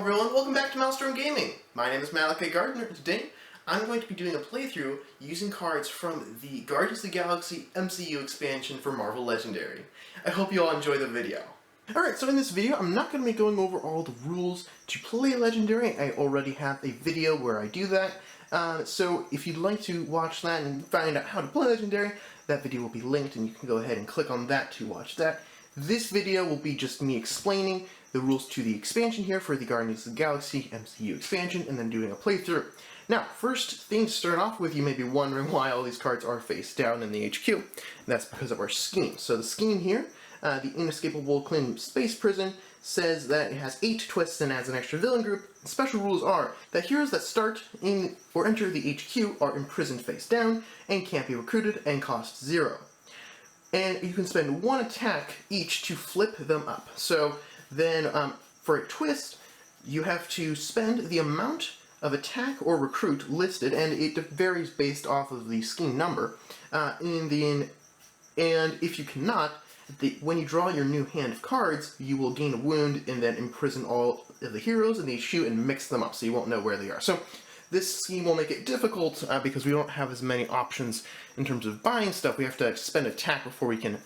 Hello everyone, welcome back to Maelstrom Gaming. My name is Malachi Gardner, and today I'm going to be doing a playthrough using cards from the Guardians of the Galaxy MCU expansion for Marvel Legendary. I hope you all enjoy the video. Alright, so in this video I'm not going to be going over all the rules to play Legendary. I already have a video where I do that. So if you'd like to watch that and find out how to play Legendary, that video will be linked and you can go ahead and click on that to watch that. This video will be just me explaining the rules to the expansion here for the Guardians of the Galaxy MCU expansion, and then doing a playthrough. Now, first thing to start off with, you may be wondering why all these cards are face down in the HQ. And that's because of our scheme. So the scheme here, the Inescapable Clean Space Prison, says that it has 8 twists and adds an extra villain group. Special rules are that heroes that start in or enter the HQ are imprisoned face down and can't be recruited and cost 0. And you can spend 1 attack each to flip them up. So then, for a twist, you have to spend the amount of attack or recruit listed, and it varies based off of the scheme number. And if you cannot, when you draw your new hand of cards, you will gain a wound and then imprison all of the heroes in the HQ and mix them up, so you won't know where they are. So this scheme will make it difficult because we don't have as many options in terms of buying stuff. We have to spend attack before we can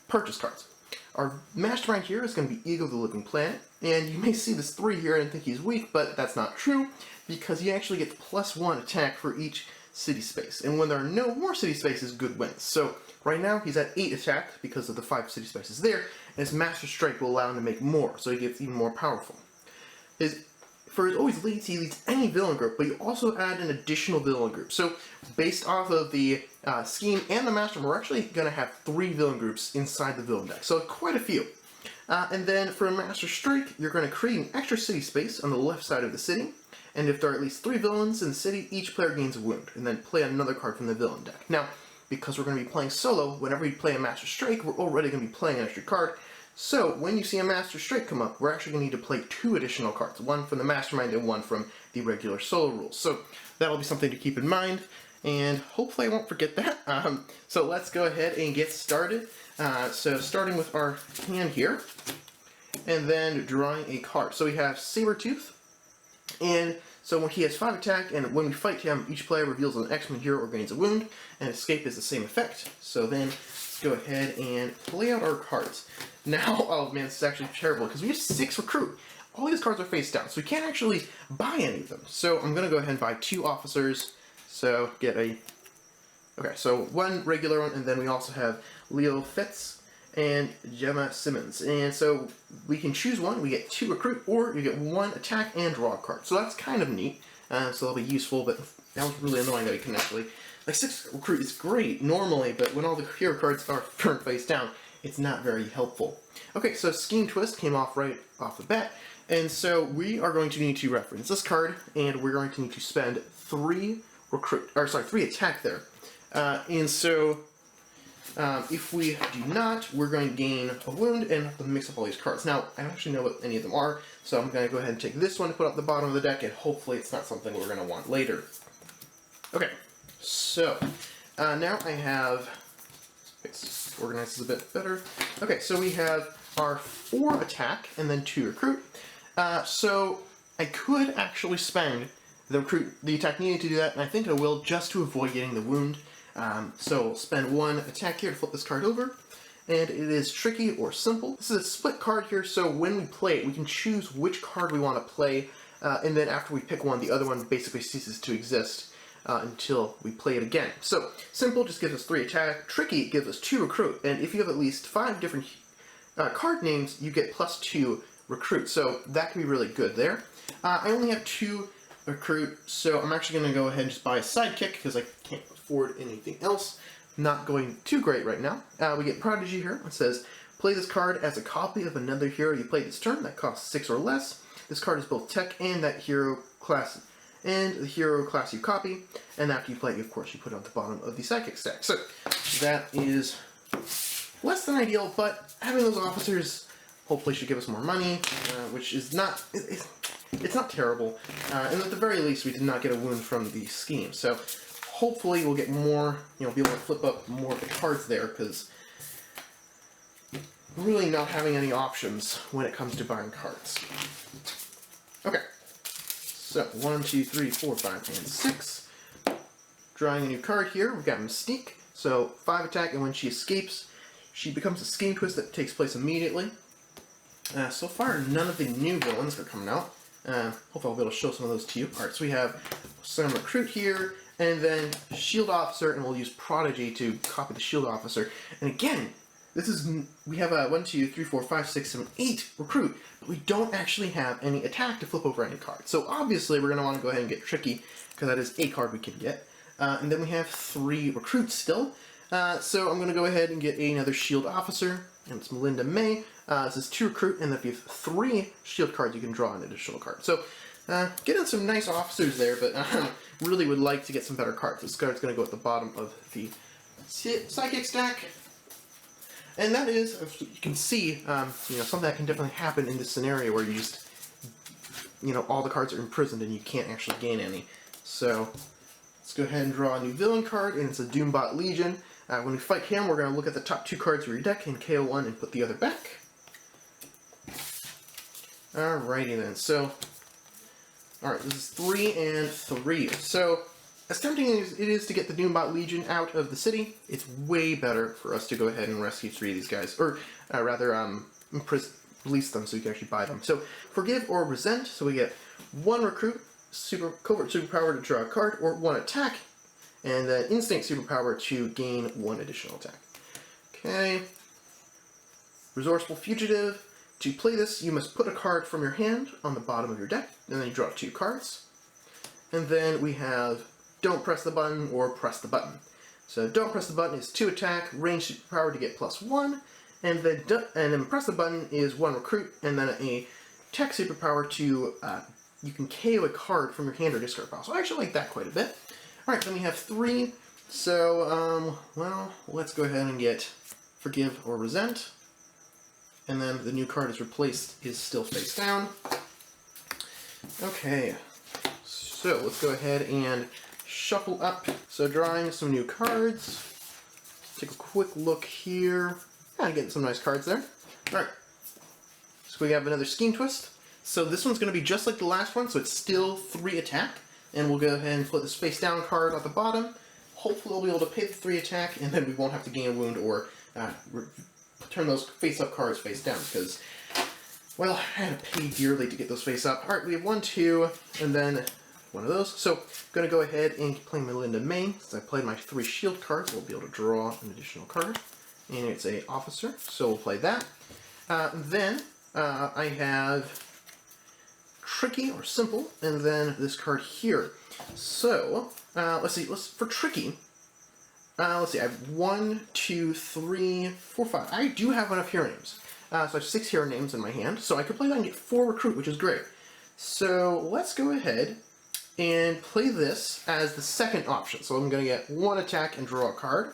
purchase cards. Our mastermind here is going to be Ego the Living Planet, and you may see this 3 here and think he's weak, but that's not true, because he actually gets +1 attack for each city space, and when there are no more city spaces, good wins. So right now he's at 8 attack because of the 5 city spaces there, and his Master Strike will allow him to make more, so he gets even more powerful. For his always leads, he leads any villain group, but you also add an additional villain group. So, based off of the scheme and the master, we're actually going to have 3 villain groups inside the villain deck. So, quite a few. And then for a Master Strike, you're going to create an extra city space on the left side of the city. And if there are at least 3 villains in the city, each player gains a wound. And then play another card from the villain deck. Now, because we're going to be playing solo, whenever you play a Master Strike, we're already going to be playing an extra card. So, when you see a Master Strike come up, we're actually going to need to play 2 additional cards. 1 from the Mastermind and 1 from the regular solo rules. So, that'll be something to keep in mind, and hopefully I won't forget that. So let's go ahead and get started. So starting with our hand here, and then drawing a card. So we have Sabretooth, and so when he has 5 attack, and when we fight him, each player reveals an X-Men hero or gains a wound, and escape is the same effect. So then, let's go ahead and play out our cards. Now, oh man, this is actually terrible, because we have 6 recruit. All these cards are face down, so we can't actually buy any of them. So I'm going to go ahead and buy 2 officers, so get a... Okay, so 1 regular one, and then we also have Leo Fitz and Gemma Simmons. And so we can choose one, we get 2 recruit, or you get 1 attack and draw a card. So that's kind of neat, so that'll be useful, but that was really annoying that we can actually... Like, 6 recruit is great normally, but when all the hero cards are turned face down, it's not very helpful. Okay, so Scheme Twist came off right off the bat, and so we are going to need to reference this card, and we're going to need to spend 3 attack there. And so, if we do not, we're going to gain a wound and have to mix up all these cards. Now, I don't actually know what any of them are, so I'm going to go ahead and take this one to put up the bottom of the deck, and hopefully it's not something we're going to want later. Okay, so, now I have... Let's organize this a bit better. Okay, so we have our 4 attack and then 2 recruit. So I could actually spend the attack needed to do that, and I think I will, just to avoid getting the wound. So spend 1 attack here to flip this card over, and it is tricky or simple. This is a split card here, so when we play it, we can choose which card we want to play, and then after we pick one, the other one basically ceases to exist. Until we play it again. So, simple just gives us 3 attack, tricky gives us 2 recruit, and if you have at least 5 different card names, you get +2 recruit, so that can be really good there. I only have 2 recruit, so I'm actually going to go ahead and just buy a sidekick, because I can't afford anything else. Not going too great right now. We get Prodigy here. It says, play this card as a copy of another hero you played this turn that costs 6 or less. This card is both tech and that hero class and the hero class you copy, and after you play it, of course, you put it on the bottom of the sidekick stack. So, that is less than ideal, but having those officers hopefully should give us more money, which is not, it's not terrible, and at the very least, we did not get a wound from the scheme. So, hopefully we'll get more, be able to flip up more of the cards there, because really not having any options when it comes to buying cards. Okay. So, 1, 2, 3, 4, 5, and 6. Drawing a new card here, we've got Mystique. So, 5 attack, and when she escapes, she becomes a Scheme Twist that takes place immediately. So far, none of the new villains are coming out. Hopefully I'll be able to show some of those to you. Alright, so we have some Recruit here, and then Shield Officer, and we'll use Prodigy to copy the Shield Officer. And again, we have 1, 2, 3, 4, 5, 6, 7, 8 Recruit, but we don't actually have any attack to flip over any card. So obviously we're going to want to go ahead and get Tricky, because that is a card we can get. And then we have 3 Recruits still. So I'm going to go ahead and get another Shield Officer, and it's Melinda May. This is 2 Recruit, and if you have 3 Shield cards, you can draw an additional card. So, getting some nice officers there, but really would like to get some better cards. This card's going to go at the bottom of the Psychic stack. And that is, as you can see, something that can definitely happen in this scenario where you just, all the cards are imprisoned and you can't actually gain any. So, let's go ahead and draw a new villain card, and it's a Doombot Legion. When we fight him, we're going to look at the top 2 cards of your deck and KO one and put the other back. Alrighty then, so, alright, this is 3 and 3. So, as tempting as it is to get the Doombot Legion out of the city, it's way better for us to go ahead and rescue 3 of these guys, or rather, release them so you can actually buy them. So, Forgive or Resent, so we get 1 Recruit, Covert Superpower to draw a card, or 1 attack, and then Instinct Superpower to gain 1 additional attack. Okay. Resourceful Fugitive. To play this, you must put a card from your hand on the bottom of your deck, and then you draw 2 cards. And then we have Don't Press the Button or Press the Button. So Don't Press the Button is 2 attack, range superpower to get +1, and then Press the Button is 1 Recruit, and then a tech superpower to, you can KO a card from your hand or discard pile. So I actually like that quite a bit. Alright, then we have 3, so, well, let's go ahead and get Forgive or Resent. And then the new card is replaced, is still face down. Okay, so let's go ahead and shuffle up. So drawing some new cards. Take a quick look here. Yeah, getting some nice cards there. Alright, so we have another Scheme Twist. So this one's going to be just like the last one, so it's still 3 attack. And we'll go ahead and put this face down card at the bottom. Hopefully we'll be able to pay the 3 attack, and then we won't have to gain a wound or turn those face-up cards face down, because, well, I had to pay dearly to get those face-up. Alright, we have 1, 2, and then 1 of those. So, I'm going to go ahead and play Melinda May. Since I played my 3 shield cards, we'll be able to draw an additional card. And it's a officer, so we'll play that. Then, I have Tricky, or Simple, and then this card here. So, let's see, for Tricky, let's see, I have 1, 2, 3, 4, 5. I do have enough hero names. So I have 6 hero names in my hand, so I could play that and get 4 Recruit, which is great. So let's go ahead and play this as the second option. So I'm going to get 1 attack and draw a card.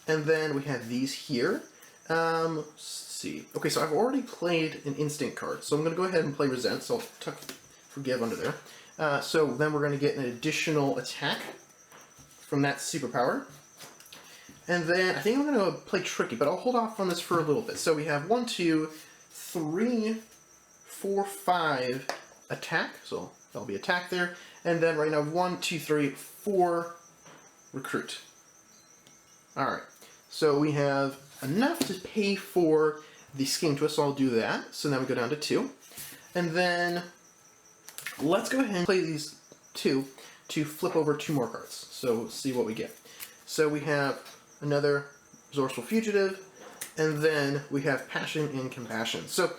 And then we have these here. Let's see. Okay, so I've already played an Instinct card, so I'm going to go ahead and play Resent, so I'll tuck Forgive under there. So then we're going to get an additional attack from that superpower. And then I think I'm going to play Tricky, but I'll hold off on this for a little bit. So we have 1, 2, 3, 4, 5 attack. So that'll be attack there. And then right now 1, 2, 3, 4 Recruit. Alright. So we have enough to pay for the Scheme Twist, so I'll do that. So now we go down to 2. And then let's go ahead and play these 2 to flip over 2 more cards. So we'll see what we get. So we have another Resourceful Fugitive, and then we have Passion and Compassion. So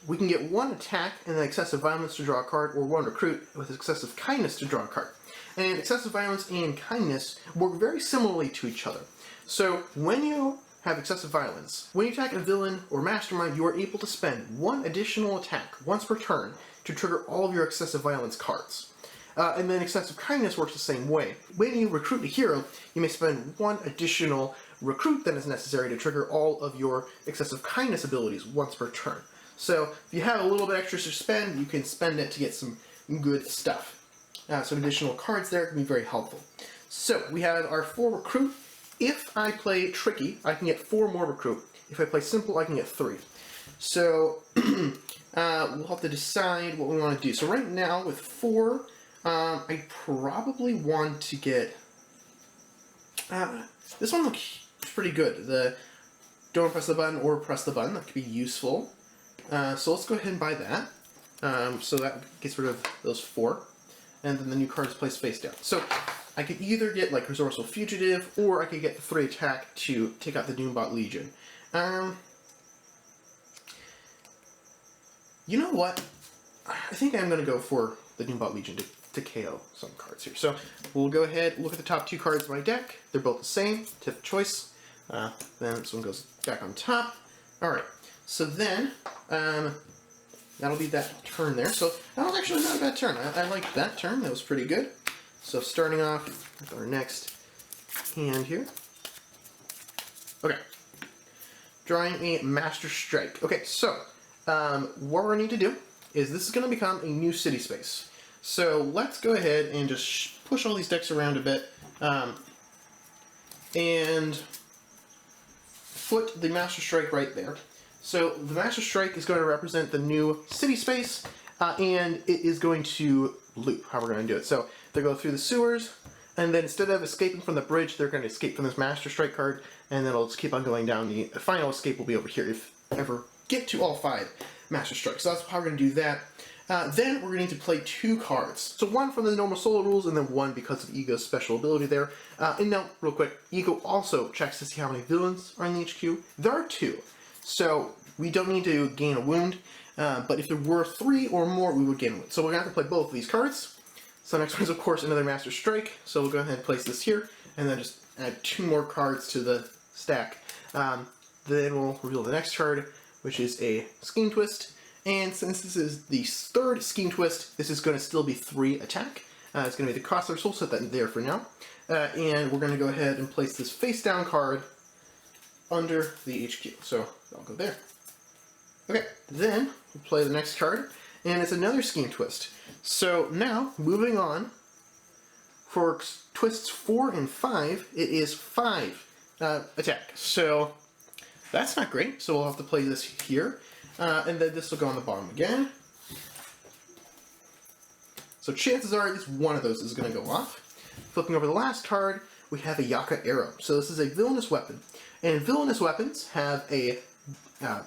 we can get 1 attack and then Excessive Violence to draw a card, or 1 Recruit with Excessive Kindness to draw a card. And Excessive Violence and Kindness work very similarly to each other. So when you have Excessive Violence, when you attack a villain or mastermind, you are able to spend 1 additional attack once per turn to trigger all of your Excessive Violence cards. And then Excessive Kindness works the same way. When you recruit a hero, you may spend 1 additional recruit that is necessary to trigger all of your Excessive Kindness abilities once per turn. So if you have a little bit extra to spend, you can spend it to get some good stuff. So additional cards there can be very helpful. So we have our 4 recruit. If I play Tricky, I can get 4 more recruit. If I play Simple, I can get 3. So we'll have to decide what we want to do. So right now, with 4, I probably want to get... this one looks pretty good. The don't press the button or press the button. That could be useful. So let's go ahead and buy that. So that gets rid of those 4. And then the new card is placed face down. So I could either get like Resourceful Fugitive, or I could get the 3 attack to take out the Doombot Legion. You know what? I think I'm going to go for the Doombot Legion to KO some cards here. So we'll go ahead, look at the top 2 cards of my deck. They're both the same. Tip choice. Then this one goes back on top. Alright, so then that'll be that turn there. So that was actually not a bad turn. I liked that turn. That was pretty good. So starting off with our next hand here. Okay. Drawing a Master Strike. Okay, so what we're going to need to do is this is going to become a new city space. So let's go ahead and just push all these decks around a bit and put the Master Strike right there. So the Master Strike is going to represent the new city space, and it is going to loop how we're going to do it. So they go through the sewers, and then instead of escaping from the bridge, they're going to escape from this Master Strike card, and then it'll just keep on going down. The final escape will be over here if ever get to all 5 Master Strikes. So that's how we're going to do that. Then we're going to need to play 2 cards. So one from the normal solo rules, and then one because of Ego's special ability there. And now, real quick, Ego also checks to see how many villains are in the HQ. There are 2. So we don't need to gain a wound, but if there were 3 or more, we would gain a wound. So we're going to have to play both of these cards. So next one is, of course, another Master Strike. So we'll go ahead and place this here, and then just add 2 more cards to the stack. Then we'll reveal the next card, which is a Scheme Twist. And since this is the 3rd Scheme Twist, this is going to still be 3 attack. It's going to be the crossover, so we'll set that there for now. And we're going to go ahead and place this face down card under the HQ. So I'll go there. Okay, then we'll play the next card, and it's another Scheme Twist. So now, moving on, for twists 4 and 5, it is 5 attack. So that's not great, so we'll have to play this here. And then this will go on the bottom again. So chances are at least one of those is going to go off. Flipping over the last card, we have a Yaka Arrow. So this is a villainous weapon. And villainous weapons have a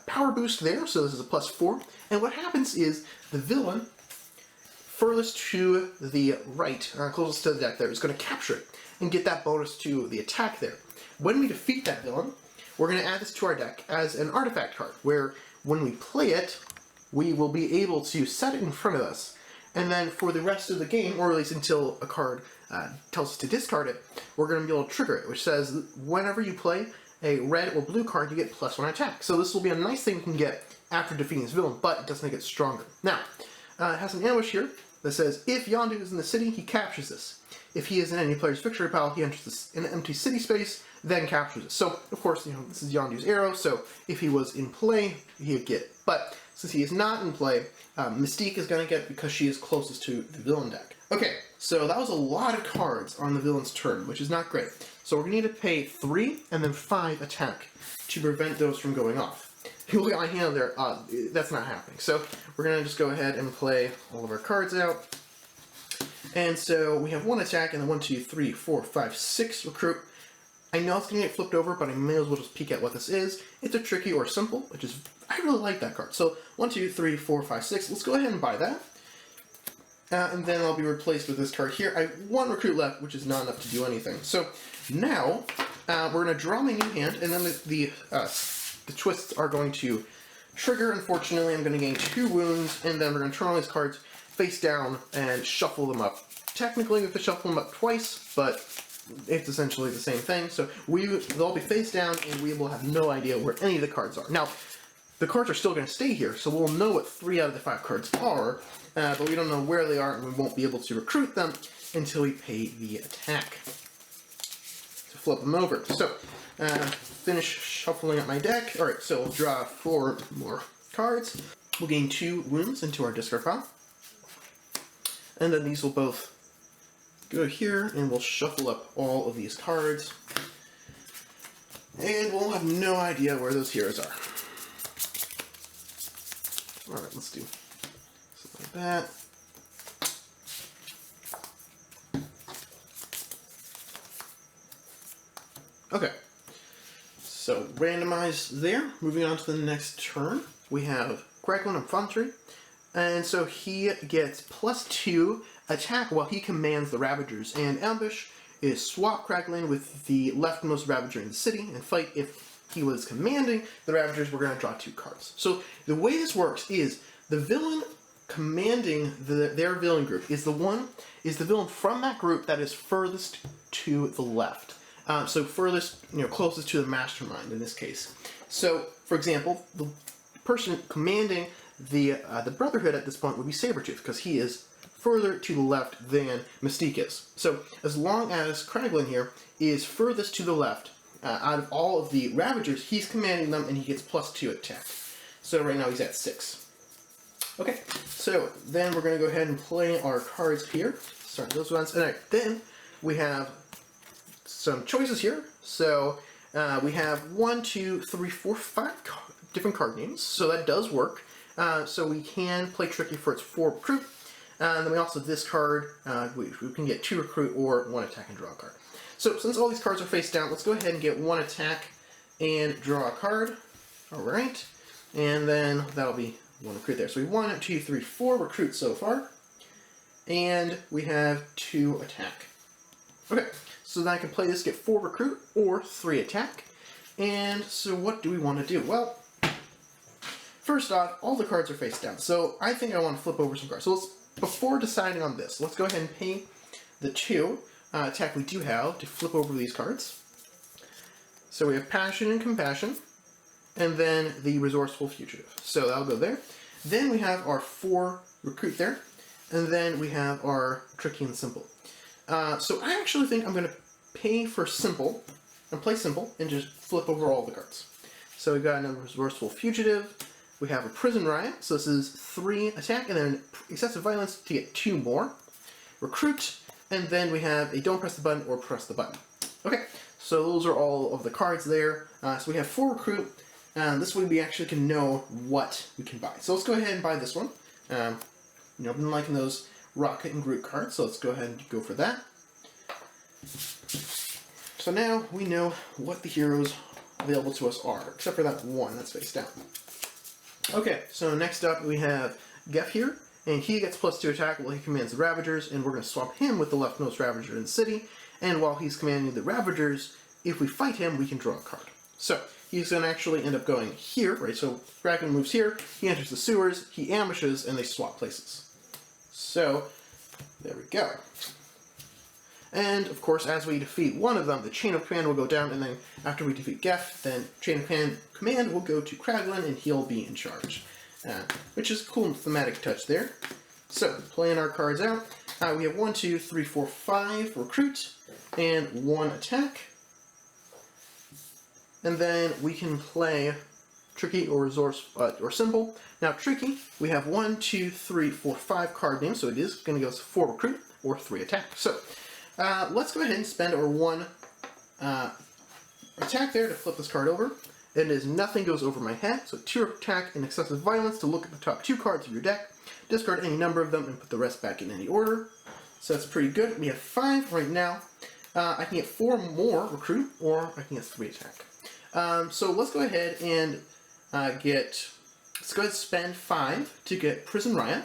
power boost there, so this is a +4. And what happens is the villain furthest to the right, closest to the deck there, is going to capture it and get that bonus to the attack there. When we defeat that villain, we're going to add this to our deck as an artifact card, where when we play it, we will be able to set it in front of us. And then for the rest of the game, or at least until a card tells us to discard it, we're going to be able to trigger it, which says whenever you play a red or blue card, you get +1 attack. So this will be a nice thing we can get after defeating this villain, but it does make it stronger. Now, it has an ambush here that says, if Yondu is in the city, he captures this. If he is in any player's victory pile, he enters this in an empty city space, then captures it. So, of course, this is Yondu's arrow, so if he was in play, he would get it. But since he is not in play, Mystique is going to get it because she is closest to the villain deck. Okay, so that was a lot of cards on the villain's turn, which is not great. So we're going to need to pay 3 and then 5 attack to prevent those from going off. If you look at my hand there, that's not happening. So we're going to just go ahead and play all of our cards out. And so we have 1 attack and then 1, 2, 3, 4, 5, 6 recruit. I know it's going to get flipped over, but I may as well just peek at what this is. It's a tricky or simple, which is, I really like that card. So 1, 2, 3, 4, 5, 6. Let's go ahead and buy that. And then I'll be replaced with this card here. I have 1 recruit left, which is not enough to do anything. So now we're going to draw my new hand, and then the twists are going to trigger. Unfortunately, I'm going to gain 2 wounds, and then we're going to turn all these cards face down and shuffle them up. Technically, we have to shuffle them up twice, but it's essentially the same thing. So they'll all be face down, and we will have no idea where any of the cards are. Now, the cards are still going to stay here, so we'll know what 3 out of the 5 cards are, but we don't know where they are, and we won't be able to recruit them until we pay the attack. So flip them over. So, finish shuffling up my deck. Alright, so we'll draw 4 more cards. We'll gain 2 wounds into our discard pile. And then these will both go here, and we'll shuffle up all of these cards. And we'll have no idea where those heroes are. Alright, let's do something like that. Okay, so randomize there. Moving on to the next turn, we have Kraglin Infantry, and so he gets +2 attack while he commands the Ravagers, and Ambush is swap Kraglin with the leftmost Ravager in the city and fight. If he was commanding the Ravagers, we're going to draw 2 cards. So the way this works is the villain commanding their villain group is the villain from that group that is furthest to the left. So furthest, closest to the mastermind in this case. So, for example, the person commanding the Brotherhood at this point would be Sabretooth, because he is further to the left than Mystique is. So, as long as Kraglin here is furthest to the left, out of all of the Ravagers, he's commanding them, and he gets +2 attack. So right now he's at 6. Okay, so then we're going to go ahead and play our cards here. Start those ones. And then we have some choices here. So we have 1, 2, 3, 4, 5 different card names. So that does work. So we can play Tricky for its 4 recruit. And then we also discard, we can get 2 recruit or 1 attack and draw a card. So since all these cards are face down, let's go ahead and get 1 attack and draw a card. Alright. And then that'll be 1 recruit there. So we have 1, 2, 3, 4 recruits so far. And we have 2 attack. Okay. So then I can play this, get 4 recruit or 3 attack. And so what do we want to do? Well, first off, all the cards are face down. So I think I want to flip over some cards. So before deciding on this, let's go ahead and pay the 2 attack we do have to flip over these cards. So we have Passion and Compassion, and then the Resourceful Fugitive. So that'll go there. Then we have our 4 recruit there, and then we have our Tricky and Simple. So I actually think I'm going to pay for Simple, and play Simple, and just flip over all the cards. So we've got another Resourceful Fugitive, we have a Prison Riot, so this is 3 attack, and then Excessive Violence to get 2 more. Recruit, and then we have a Don't Press the Button or Press the Button. Okay, so those are all of the cards there. So we have 4 recruit, and this way we actually can know what we can buy. So let's go ahead and buy this one. I've been liking those Rocket and Groot cards, so let's go ahead and go for that. So now we know what the heroes available to us are, except for that one that's face down. Okay, so next up we have Geff here, and he gets +2 attack while he commands the Ravagers, and we're going to swap him with the leftmost Ravager in the city, and while he's commanding the Ravagers, if we fight him, we can draw a card. So, he's going to actually end up going here, right, so Kraken moves here, he enters the sewers, he ambushes, and they swap places. So, there we go. And, of course, as we defeat one of them, the chain of command will go down, and then after we defeat Geff, then chain of command will go to Kraglin, and he'll be in charge. Which is a cool thematic touch there. So, playing our cards out, we have 1, 2, 3, 4, 5 recruit, and 1 attack. And then we can play Tricky or or Simple. Now, Tricky, we have 1, 2, 3, 4, 5 card names, so it is going to go 4 recruit or 3 attack. So, let's go ahead and spend our 1 attack there to flip this card over. It is Nothing Goes Over My Head, so 2 attack and Excessive Violence to look at the top 2 cards of your deck, discard any number of them, and put the rest back in any order. So that's pretty good. We have 5 right now. I can get 4 more recruit, or I can get 3 attack. So let's go ahead and let's go ahead and spend 5 to get Prison Riot.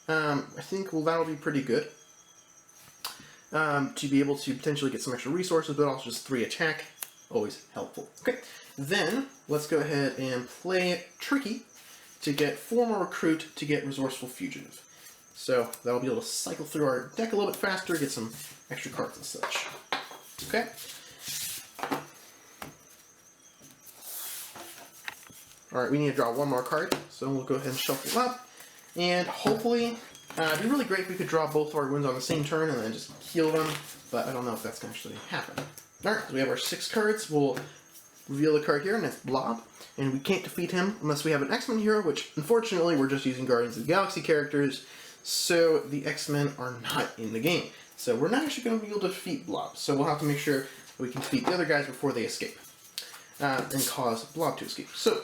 I think, well, that'll be pretty good. To be able to potentially get some extra resources, but also just 3 attack. Always helpful. Okay, then let's go ahead and play Tricky to get 4 more recruit to get Resourceful Fugitive. So that'll be able to cycle through our deck a little bit faster, get some extra cards and such. Okay. Alright, we need to draw 1 more card, so we'll go ahead and shuffle up. And hopefully, it'd be really great if we could draw both of our wounds on the same turn and then just heal them, but I don't know if that's going to actually happen. Alright, so we have our 6 cards. We'll reveal the card here, and it's Blob. And we can't defeat him unless we have an X-Men hero, which, unfortunately, we're just using Guardians of the Galaxy characters, so the X-Men are not in the game. So we're not actually going to be able to defeat Blob, so we'll have to make sure we can defeat the other guys before they escape, and cause Blob to escape. So,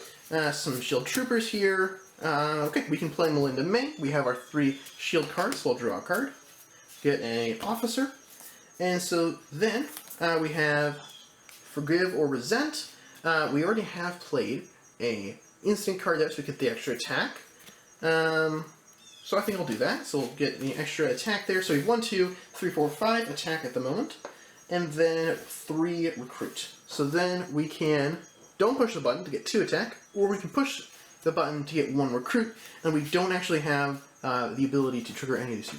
some Shield Troopers here, Okay, we can play Melinda May. We have our 3 shield cards, so I'll draw a card. Get an officer. And so then we have Forgive or Resent. We already have played a instant card there, so we get the extra attack. So I think I'll do that. So we'll get the extra attack there. So we have 1, 2, 3, 4, 5 attack at the moment. And then 3 recruit. So then we can don't push the button to get 2 attack, or we can push the button to get 1 recruit, and we don't actually have the ability to trigger any of the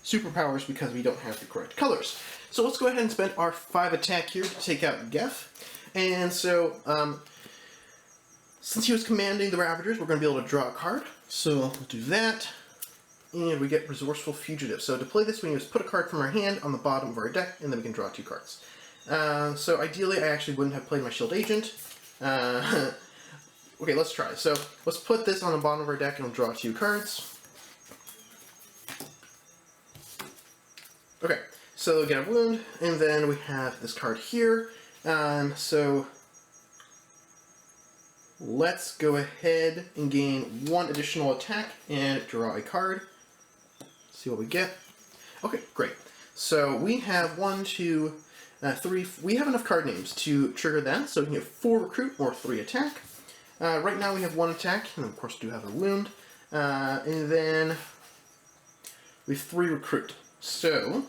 superpowers because we don't have the correct colors. So let's go ahead and spend our 5 attack here to take out Geth. And so, since he was commanding the Ravagers, we're going to be able to draw a card. So we'll do that. And we get Resourceful Fugitive. So to play this, we just put a card from our hand on the bottom of our deck, and then we can draw 2 cards. So ideally, I actually wouldn't have played my Shield Agent. Okay, let's try. So let's put this on the bottom of our deck, and we'll draw 2 cards. Okay, so we get a wound, and then we have this card here. So let's go ahead and gain 1 additional attack and draw a card. See what we get. Okay, great. So we have 1, 2, 3. We have enough card names to trigger that, so we can get 4 recruit or 3 attack. Right now we have 1 attack, and of course we do have a wound. And then we have 3 recruit. So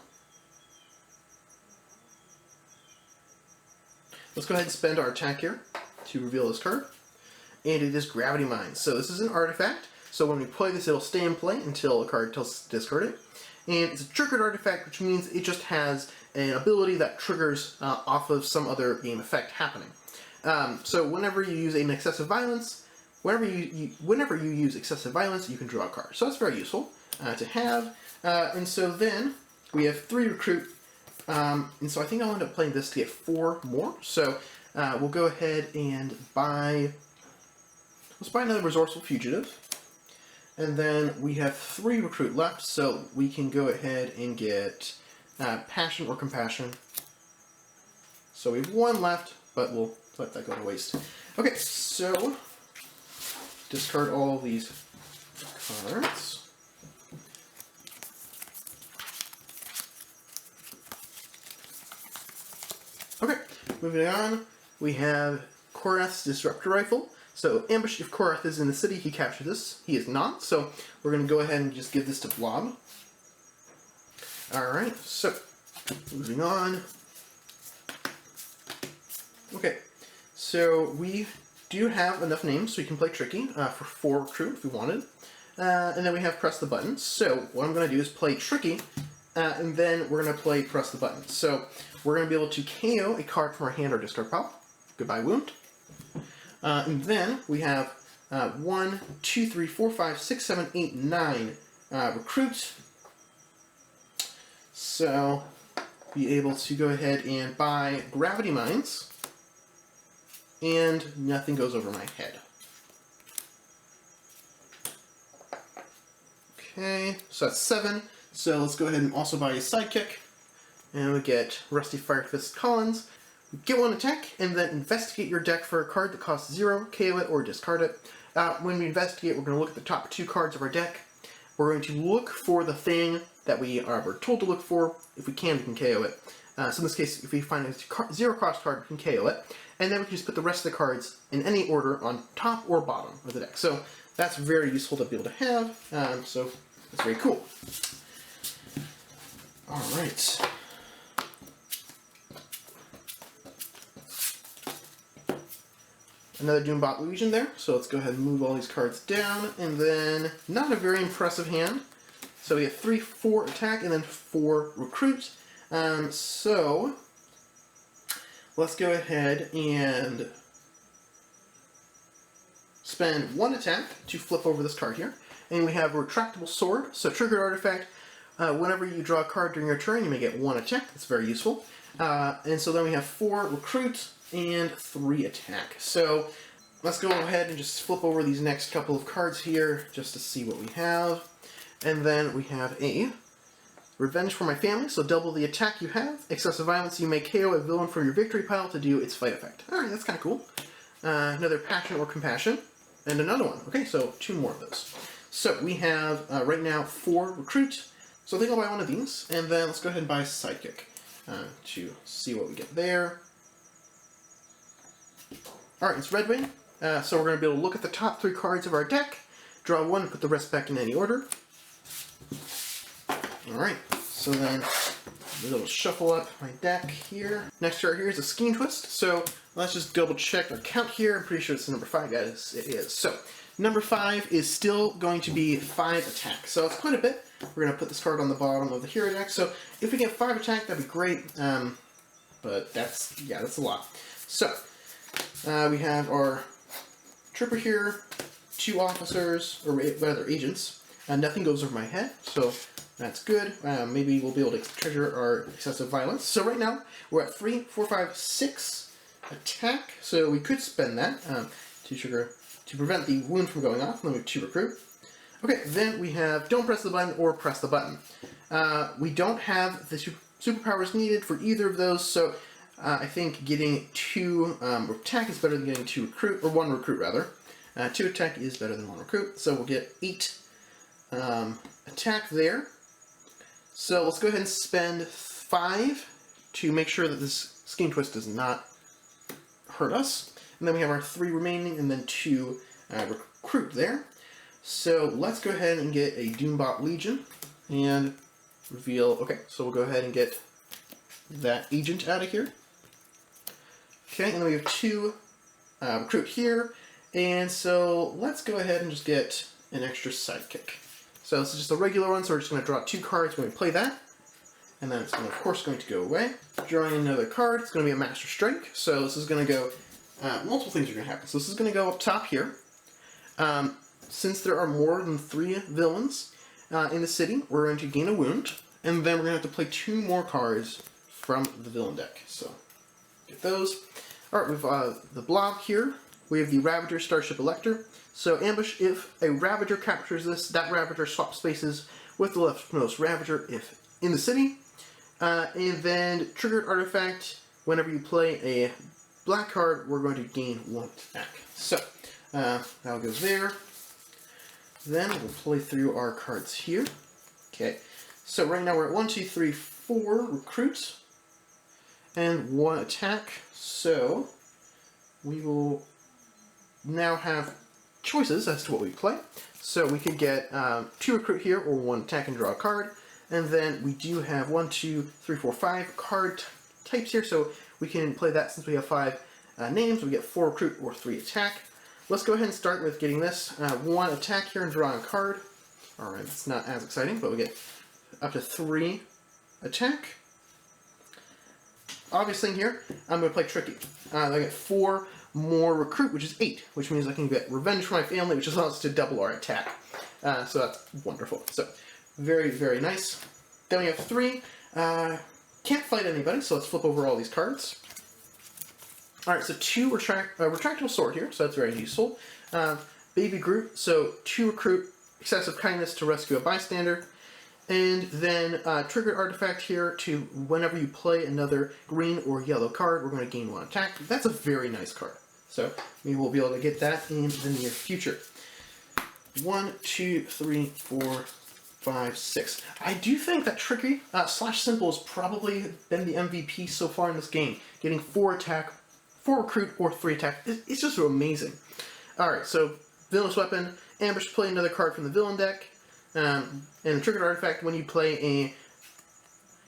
let's go ahead and spend our attack here to reveal this card. And it is Gravity Mine. So this is an artifact. So when we play this, it'll stay in play until a card tells us to discard it. And it's a triggered artifact, which means it just has an ability that triggers off of some other game effect happening. So whenever you use an excessive violence, whenever you use excessive violence, you can draw a card. So that's very useful to have. And so then we have 3 recruit. And so I think I'll end up playing this to get 4 more. So we'll go ahead and buy. Let's buy another Resourceful Fugitive. And then we have 3 recruit left, so we can go ahead and get Passion or Compassion. So we have 1 left, but we'll let that go to waste. Okay, so discard all these cards. Okay, moving on, we have Korath's Disruptor Rifle. So, ambush, if Korath is in the city, he captures this. He is not, so we're going to go ahead and just give this to Blob. Alright, so, moving on. Okay, so we do have enough names so we can play Tricky for 4 recruit if we wanted. And then we have Press the Button. So, what I'm going to do is play Tricky, and then we're going to play Press the Button. So, we're going to be able to KO a card from our hand or discard pile. Goodbye, Wound. And then we have 1, 2, 3, 4, 5, 6, 7, 8, 9 recruit. So be able to go ahead and buy Gravity Mines, and nothing goes over my head. Okay, so that's 7. So let's go ahead and also buy a Sidekick, and we get Rusty Firefist Collins. Get 1 attack, and then investigate your deck for a card that costs 0, KO it, or discard it. When we investigate, we're going to look at the top 2 cards of our deck. We're going to look for the thing that we're told to look for. If we can KO it. So in this case, if we find a 0 cost card, we can KO it. And then we can just put the rest of the cards in any order on top or bottom of the deck. So that's very useful to be able to have. So that's very cool. Alright. Another Doombot Legion there, so let's go ahead and move all these cards down, and then not a very impressive hand. So we have 3, 4 attack, and then 4 recruit. So let's go ahead and spend 1 attack to flip over this card here. And we have a Retractable Sword, so triggered artifact. Whenever you draw a card during your turn, you may get 1 attack. That's very useful. And so then we have 4 recruit and 3 attack. So let's go ahead and just flip over these next couple of cards here just to see what we have. And then we have a Revenge for My Family, so double the attack you have. Excessive violence, you may KO a villain from your victory pile to do its fight effect. Alright, that's kind of cool. Another Passion or Compassion. and another one. Okay, so 2 more of those. So we have, right now, 4 recruit. So I think I'll buy one of these, and then let's go ahead and buy Sidekick to see what we get there. Alright, it's Red Wing. So we're going to be able to look at the top 3 cards of our deck, draw 1, and put the rest back in any order. Alright, so then a little shuffle up my deck here. Next card here is a Scheme Twist. So let's just double check our count here. I'm pretty sure it's number 5, guys. It is. So number 5 is still going to be 5 attack. So it's quite a bit. We're going to put this card on the bottom of the hero deck. So if we get 5 attack, that'd be great. But that's a lot. So we have our trooper here, 2 officers, or rather agents. Nothing goes over my head, so that's good. Maybe we'll be able to treasure our excessive violence. So right now, we're at 3, 4, 5, 6 attack. So we could spend that to prevent the wound from going off. And then we have 2 recruit. Okay, then we have don't press the button or press the button. We don't have the superpowers needed for either of those, so I think getting 2 attack is better than getting 2 recruit, or 1 recruit rather. 2 attack is better than 1 recruit, so we'll get 8 attack there. So let's go ahead and spend 5 to make sure that this Scheme Twist does not hurt us. And then we have our 3 remaining, and then 2 recruit there. So let's go ahead and get a Doombot Legion and reveal. Okay, so we'll go ahead and get that agent out of here. Okay, and then we have 2 recruit here, and so let's go ahead and just get an extra Sidekick. So this is just a regular one, so we're just going to draw 2 cards when we play that, and then it's of course going to go away. Drawing another card, it's going to be a Master Strike, so this is going to go, multiple things are going to happen. So this is going to go up top here. Since there are more than 3 villains in the city, we're going to gain a wound, and then we're going to have to play 2 more cards from the villain deck. So, get those. Alright, we've the blob here. We have the Ravager Starship Elector. So, ambush, if a Ravager captures this, that Ravager swaps spaces with the leftmost Ravager if in the city. And then, triggered artifact, whenever you play a black card, we're going to gain 1 attack. So, that goes there. Then we'll play through our cards here. Okay, so right now we're at 1, 2, 3, 4 recruits and 1 attack. So we will now have choices as to what we play. So we could get 2 recruit here or 1 attack and draw a card. And then we do have 1, 2, 3, 4, 5 card types here. So we can play that since we have 5 names. We get 4 recruit or 3 attack. Let's go ahead and start with getting this 1 attack here and drawing a card. Alright, it's not as exciting, but we get up to 3 attack. Obvious thing here, I'm going to play tricky. I get 4 more recruit, which is 8, which means I can get revenge for my family, which allows us to double our attack. So that's wonderful. So, very, very nice. Then we have 3. Can't fight anybody, so let's flip over all these cards. Alright, so 2 retractable sword here, so that's very useful. Baby Groot, so 2 recruit, excessive kindness to rescue a bystander. And then triggered artifact here to whenever you play another green or yellow card, we're going to gain 1 attack. That's a very nice card. So maybe we'll be able to get that in the near future. 1, 2, 3, 4, 5, 6. I do think that Tricky slash Simple has probably been the MVP so far in this game. Getting 4 attack, 4 recruit, or 3 attack. It's just amazing. Alright, so Villainous Weapon, Ambush, play another card from the villain deck. And triggered artifact, when you play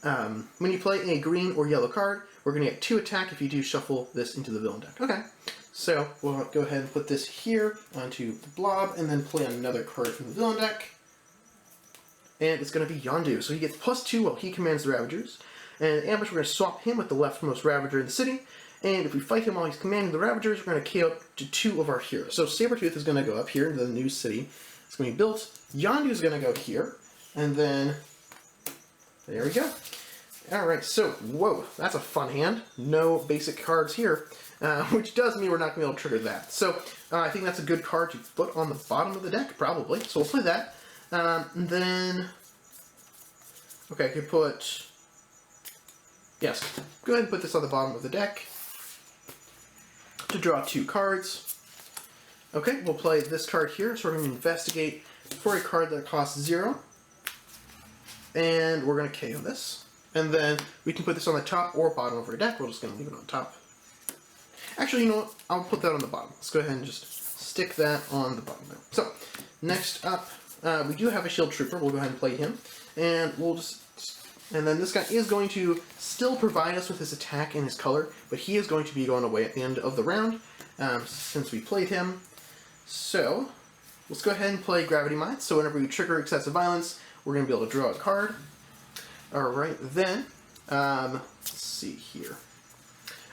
a green or yellow card, we're going to get 2 attack if you do shuffle this into the villain deck. Okay, so we'll go ahead and put this here onto the blob, and then play another card from the villain deck. And it's going to be Yondu, so he gets +2 while he commands the Ravagers. And ambush, we're going to swap him with the leftmost Ravager in the city. And if we fight him while he's commanding the Ravagers, we're going to KO up to 2 of our heroes. So Sabretooth is going to go up here into the new city. It's going to be built. Yondu is going to go here. And then, there we go. Alright, so, whoa, that's a fun hand. No basic cards here, which does mean we're not going to be able to trigger that. So, I think that's a good card to put on the bottom of the deck, probably. So we'll play that. And then, okay, I could put, yes, go ahead and put this on the bottom of the deck to draw 2 cards. Okay, we'll play this card here. So we're going to investigate for a card that costs 0. And we're going to KO this. And then we can put this on the top or bottom of our deck. We're just going to leave it on top. Actually, you know what? I'll put that on the bottom. Let's go ahead and just stick that on the bottom now. So, next up, we do have a Shield Trooper. We'll go ahead and play him. And we'll just... And then this guy is going to still provide us with his attack and his color, but he is going to be going away at the end of the round, since we played him. So, let's go ahead and play Gravity Mine. So whenever we trigger excessive violence, we're going to be able to draw a card. Alright, then, let's see here.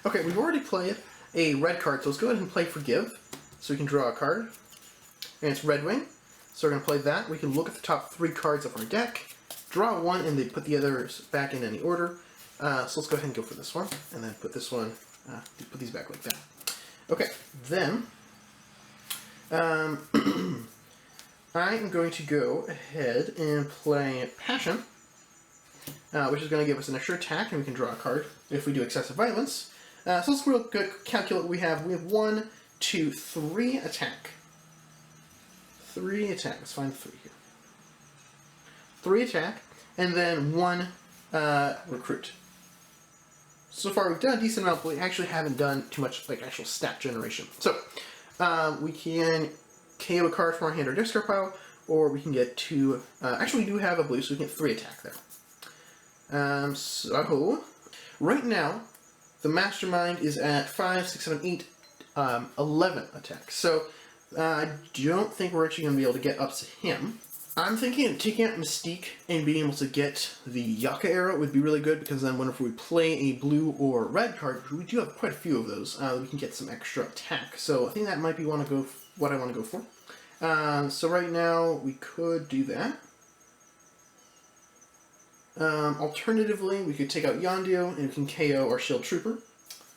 Okay, we've already played a red card, so let's go ahead and play Forgive. So we can draw a card. And it's Red Wing. So we're going to play that. We can look at the top 3 cards of our deck, draw one, and then put the others back in any order. So let's go ahead and go for this one, and then put this one, put these back like that. Okay, then, I am going to go ahead and play Passion, which is going to give us an extra attack, and we can draw a card if we do excessive violence. So let's real good calculate. We have 1, 2, 3 attack. 3 attack. Let's find 3 here. 3 attack, and then 1 recruit. So far we've done a decent amount, but we actually haven't done too much like actual stat generation. So we can KO a card from our hand or discard pile, or we can get 2. Actually, we do have a blue, so we can get 3 attack there. So right now the mastermind is at 5, 6, 7, 8, 11 attack. So I don't think we're actually going to be able to get up to him. I'm thinking of taking out Mystique and being able to get the Yaka Arrow would be really good, because then whenever we play a blue or red card, we do have quite a few of those, we can get some extra attack. So I think that might be what I want to go for. So right now, we could do that. Alternatively, we could take out Yondu and we can KO our Shield Trooper.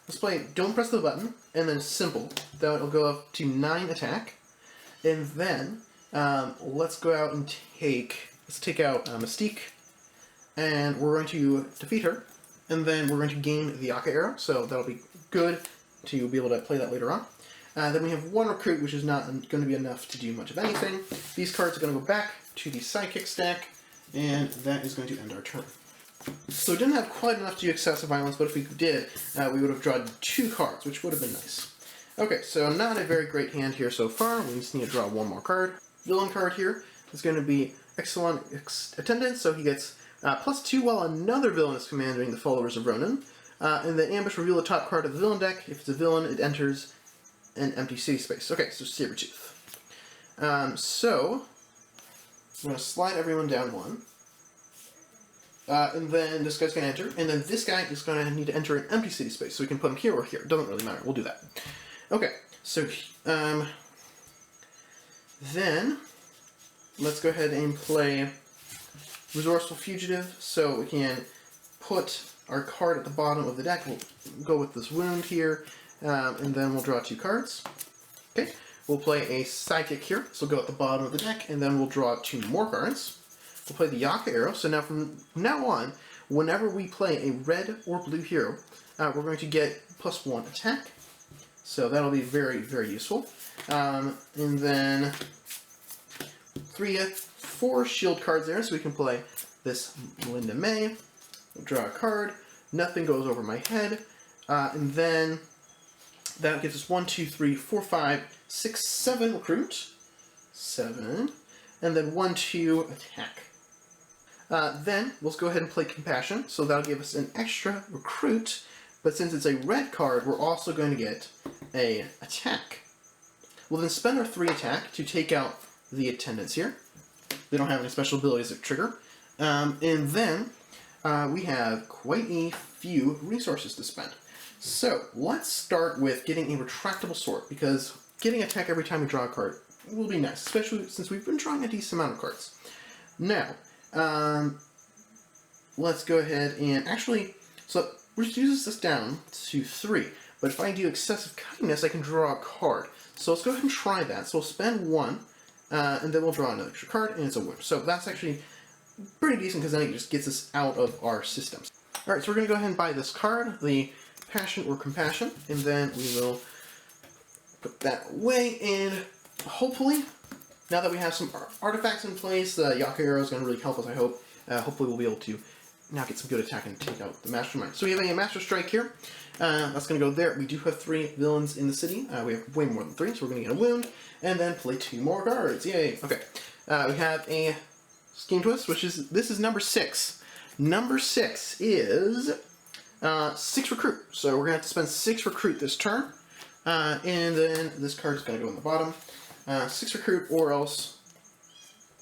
Let's play Don't Press the Button, and then Simple. That'll go up to 9 attack. And then... let's go out and let's take out Mystique, and we're going to defeat her, and then we're going to gain the Yaka Arrow, so that'll be good to be able to play that later on. Then we have 1 recruit, which is not going to be enough to do much of anything. These cards are going to go back to the Sidekick stack, and that is going to end our turn. So we didn't have quite enough to do excessive violence, but if we did, we would have drawn 2 cards, which would have been nice. Okay, so not a very great hand here so far. We just need to draw 1 more card. Villain card here is going to be Excellent Attendance, so he gets +2 while another villain is commanding the followers of Ronin. And the ambush, reveal the top card of the villain deck. If it's a villain, it enters an empty city space. Okay, so Sabretooth. So, I'm going to slide everyone down 1. And then this guy's going to enter, and then this guy is going to need to enter an empty city space, so we can put him here or here. It doesn't really matter. We'll do that. Okay, so, then, let's go ahead and play Resourceful Fugitive, so we can put our card at the bottom of the deck. We'll go with this wound here, and then we'll draw 2 cards. Okay, we'll play a Sidekick here, so we'll go at the bottom of the deck, and then we'll draw 2 more cards. We'll play the Yaka Arrow, so now from now on, whenever we play a red or blue hero, we're going to get +1 attack. So that'll be very, very useful. And then 4 shield cards there, so we can play this Melinda May. We'll draw a card. Nothing goes over my head. And then that gives us 1, 2, 3, 4, 5, 6, 7 recruit. 7. And then 1, 2 attack. Then let's go ahead and play Compassion. So that'll give us an extra recruit. But since it's a red card, we're also going to get a attack. We'll then spend our 3 attack to take out the attendants here. They don't have any special abilities that trigger. And then we have quite a few resources to spend. So let's start with getting a retractable sword, because getting attack every time we draw a card will be nice, especially since we've been drawing a decent amount of cards. Now, let's go ahead and actually, so reduces this down to 3. But if I do excessive kindness, I can draw a card. So let's go ahead and try that. So we'll spend 1, and then we'll draw another extra card, and it's a win. So that's actually pretty decent, because then it just gets us out of our systems. Alright, so we're going to go ahead and buy this card, the Passion or Compassion, and then we will put that away, and hopefully, now that we have some artifacts in place, the Yaka Arrow is going to really help us, I hope. Hopefully we'll be able to now get some good attack and take out the mastermind. So we have a Master Strike here. That's going to go there. We do have 3 villains in the city. We have way more than 3, so we're going to get a wound. And then play 2 more cards. Yay! Okay. We have a Scheme Twist, this is number 6. Number 6 is 6 Recruit. So we're going to have to spend 6 Recruit this turn. And then this card is going to go in the bottom. 6 Recruit, or else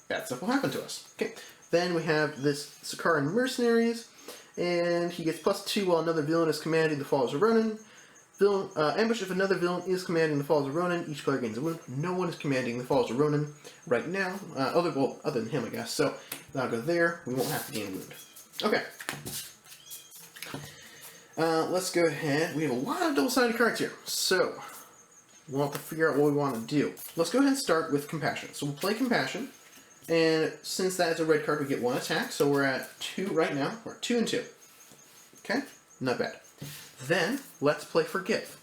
bad stuff will happen to us. Okay. Then we have this Sakaran Mercenaries, and he gets +2 while another villain is commanding the Falls of Ronin. Ambush if another villain is commanding the Falls of Ronin, each player gains a wound. No one is commanding the Falls of Ronin right now, other than him, I guess. So that'll go there. We won't have to gain a wound. Okay. Let's go ahead. We have a lot of double-sided cards here, so we'll have to figure out what we want to do. Let's go ahead and start with Compassion. So we'll play Compassion. And since that is a red card, we get 1 attack, so we're at 2 right now. We're at 2 and 2. Okay? Not bad. Then, let's play Forgive.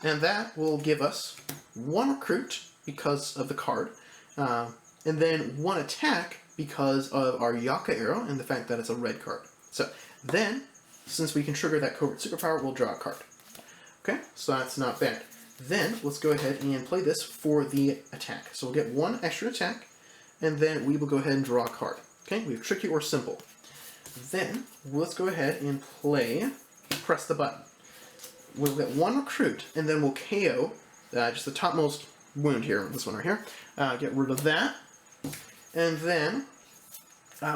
And that will give us 1 recruit because of the card, and then 1 attack because of our Yaka Arrow and the fact that it's a red card. So, then, since we can trigger that covert superpower, we'll draw a card. Okay? So that's not bad. Then, let's go ahead and play this for the attack. So we'll get 1 extra attack, and then we will go ahead and draw a card. Okay, we have Tricky or Simple. Then, let's go ahead and play Press the Button. We'll get 1 recruit, and then we'll KO just the topmost wound here, this one right here. Get rid of that. And then,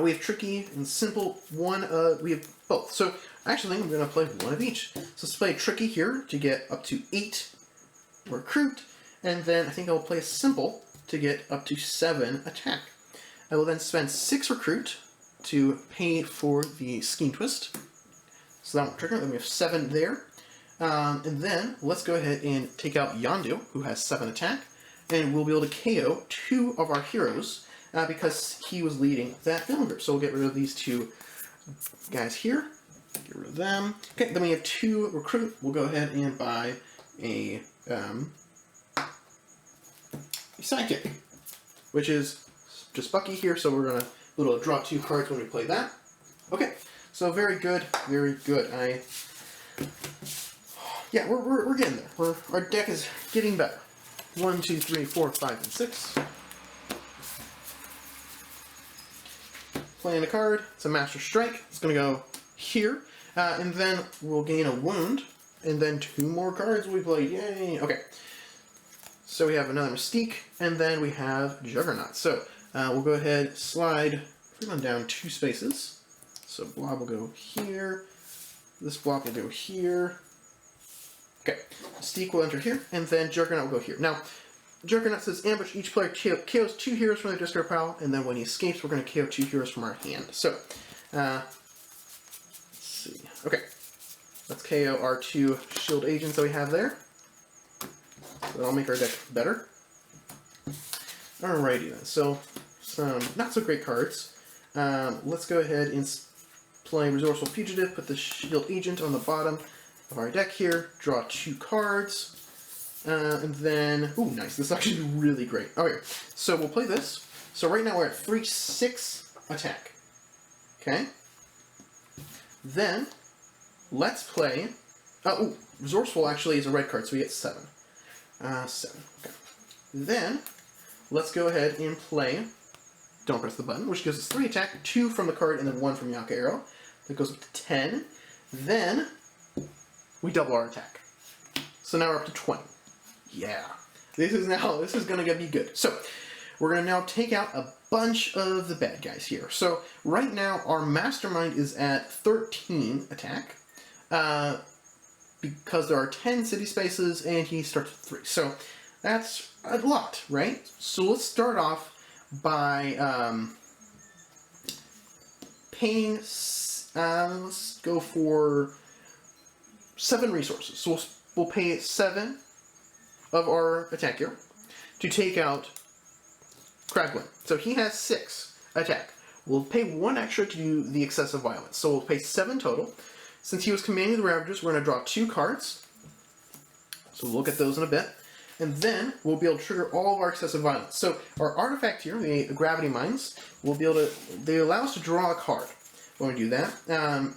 we have Tricky and Simple. We have both. So, actually, I'm going to play 1 of each. So let's play Tricky here to get up to 8 recruit, and then I think I'll play Simple to get up to 7 attack. I will then spend 6 recruit to pay for the Scheme Twist. So that won't trigger. Then we have 7 there. And then let's go ahead and take out Yondu, who has 7 attack. And we'll be able to KO 2 of our heroes because he was leading that villain group. So we'll get rid of these 2 guys here. Get rid of them. Okay, then we have 2 recruit. We'll go ahead and buy a Sidekick, which is just Bucky here, so we're going to be able to draw 2 cards when we play that. Okay, so very good, very good. Yeah, we're getting there. Our deck is getting better. 1, 2, 3, 4, 5, and 6. Playing a card, it's a Master Strike. It's going to go here, and then we'll gain a wound, and then 2 more cards we play. Yay! Okay. So we have another Mystique, and then we have Juggernaut. So we'll go ahead, slide down 2 spaces. So Blob will go here, this Blob will go here. Okay, Mystique will enter here, and then Juggernaut will go here. Now, Juggernaut says ambush, each player KOs 2 heroes from their discard pile, and then when he escapes, we're going to KO 2 heroes from our hand. So, let's see. Okay, let's KO our 2 shield agents that we have there. So that'll make our deck better. Alrighty then, so some not so great cards. Let's go ahead and play Resourceful Fugitive, put the Shield Agent on the bottom of our deck here, draw 2 cards, and then, ooh, nice, this is actually really great. Okay, so we'll play this. So right now we're at 3/6 attack. Okay? Then, let's play, ooh, Resourceful actually is a red card, so we get 7. 7. Okay. Then, let's go ahead and play Don't Press the Button, which gives us 3 attack, 2 from the card, and then 1 from Yaka Arrow. That goes up to 10. Then, we double our attack. So now we're up to 20. Yeah. This is going to be good. So, we're going to now take out a bunch of the bad guys here. So, right now, our Mastermind is at 13 attack. Because there are 10 city spaces, and he starts with 3. So, that's a lot, right? So, let's start off by paying, let's go for 7 resources. So, we'll pay 7 of our attack here to take out Kraglin. So, he has 6 attack. We'll pay 1 extra to do the excessive violence. So, we'll pay 7 total. Since he was commanding the Ravagers, we're going to draw 2 cards. So we'll look at those in a bit. and then we'll be able to trigger all of our excessive violence. So our artifact here, the gravity mines, will be able to, they allow us to draw a card when we do that.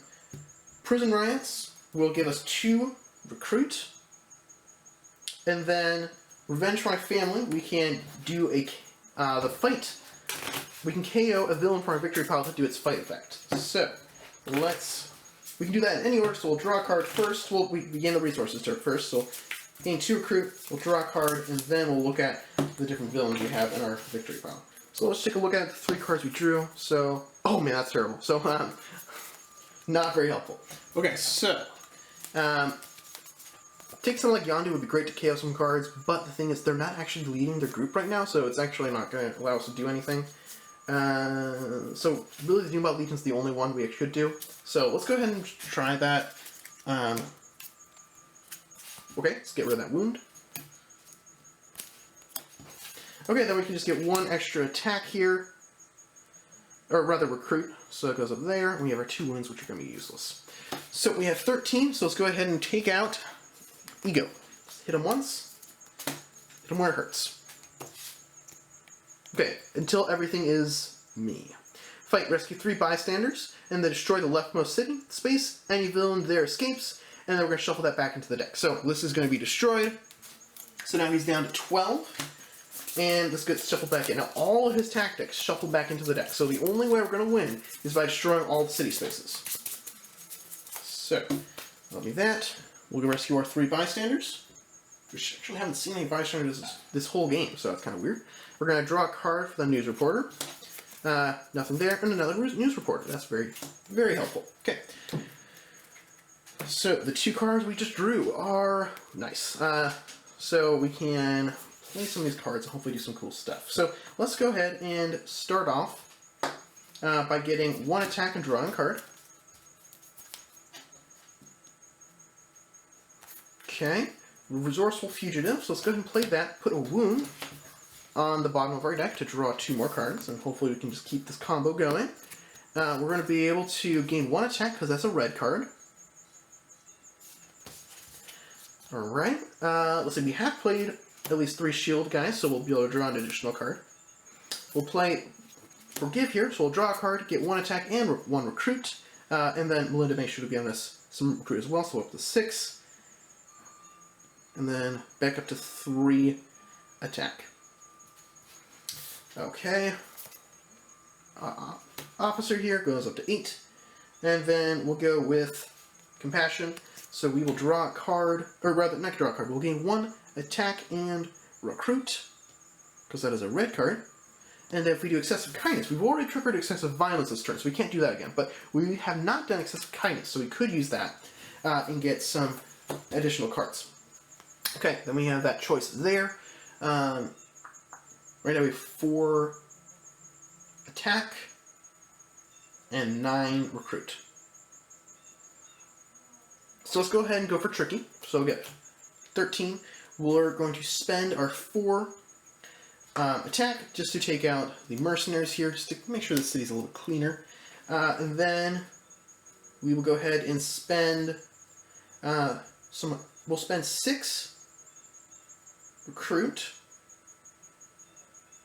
Prison riots will give us 2 recruit, and then revenge for my family, we can do the fight. We can KO a villain from our victory pile to do its fight effect. So we can do that in any order. So we'll draw a card first. We begin the resources turn first. So gain 2 recruit, we'll draw a card, and then we'll look at the different villains we have in our victory pile. So let's take a look at the 3 cards we drew. So, oh man, that's terrible. So, not very helpful. Okay, so, take something like Yondu would be great to KO some cards, but the thing is, they're not actually leading their group right now, so it's actually not going to allow us to do anything. So, really, the thing about Legion's the only one we should do. So, let's go ahead and try that. Okay, let's get rid of that wound. Okay, then we can just get 1 extra attack here. Or rather, recruit. So it goes up there, and we have our 2 wounds, which are going to be useless. So we have 13, so let's go ahead and take out Ego. Hit him once. Hit him where it hurts. Okay, until everything is me. Fight, rescue 3 bystanders, and then destroy the leftmost city space. Any villain there escapes, and then we're going to shuffle that back into the deck. So this is going to be destroyed. So now he's down to 12. And let's get shuffled back in. Now all of his tactics shuffled back into the deck. So the only way we're going to win is by destroying all the city spaces. So, that'll be that. We'll go rescue our 3 bystanders. We actually haven't seen any bystanders this whole game, so that's kind of weird. We're going to draw a card for the news reporter. Nothing there, and another news reporter. That's very, very helpful. Okay. So the 2 cards we just drew are nice. So we can play some of these cards and hopefully do some cool stuff. So let's go ahead and start off by getting 1 attack and drawing a card. Okay, Resourceful Fugitive. So let's go ahead and play that. Put a wound on the bottom of our deck to draw 2 more cards, and hopefully we can just keep this combo going. We're going to be able to gain 1 attack because that's a red card. Alright, let's see, we have played at least 3 shield guys, so we'll be able to draw an additional card. We'll play Forgive here, so we'll draw a card, get 1 attack and 1 recruit, and then Melinda May should have given us some recruit as well, so we're up to 6. And then back up to 3 attack. Okay. Officer here goes up to 8. And then we'll go with Compassion. So we will draw a card, or rather, not draw a card, we'll gain 1 attack and recruit, because that is a red card. And if we do excessive kindness, we've already triggered excessive violence this turn, so we can't do that again. But we have not done excessive kindness, so we could use that and get some additional cards. Okay, then we have that choice there. Right now we have 4 attack and 9 recruit. So let's go ahead and go for tricky. So we'll get 13. We're going to spend our 4 attack just to take out the mercenaries here, just to make sure the city's a little cleaner. And then we will go ahead and spend we'll spend 6 recruit.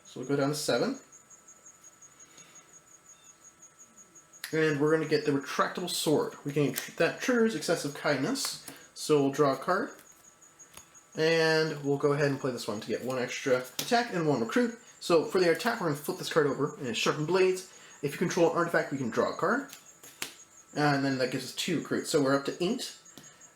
So we'll go down to 7. And we're going to get the retractable sword. That triggers excessive kindness. So we'll draw a card. And we'll go ahead and play this one to get 1 extra attack and 1 recruit. So for the attack, we're going to flip this card over, and it's Sharpened Blades. If you control an artifact, we can draw a card. And then that gives us 2 recruit. So we're up to 8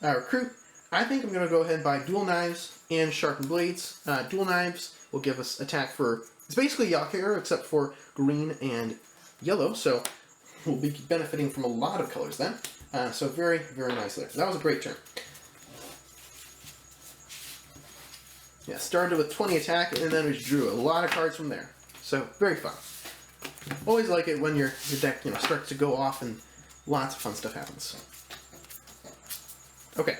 recruit. I think I'm going to go ahead and buy Dual Knives and Sharpened Blades. Dual Knives will give us attack for... It's basically Yaka Arrow, except for green and yellow. So we'll be benefiting from a lot of colors then. So very, very nice there. That was a great turn. Yeah, started with 20 attack, and then we drew a lot of cards from there. So, very fun. Always like it when your deck, starts to go off and lots of fun stuff happens. Okay.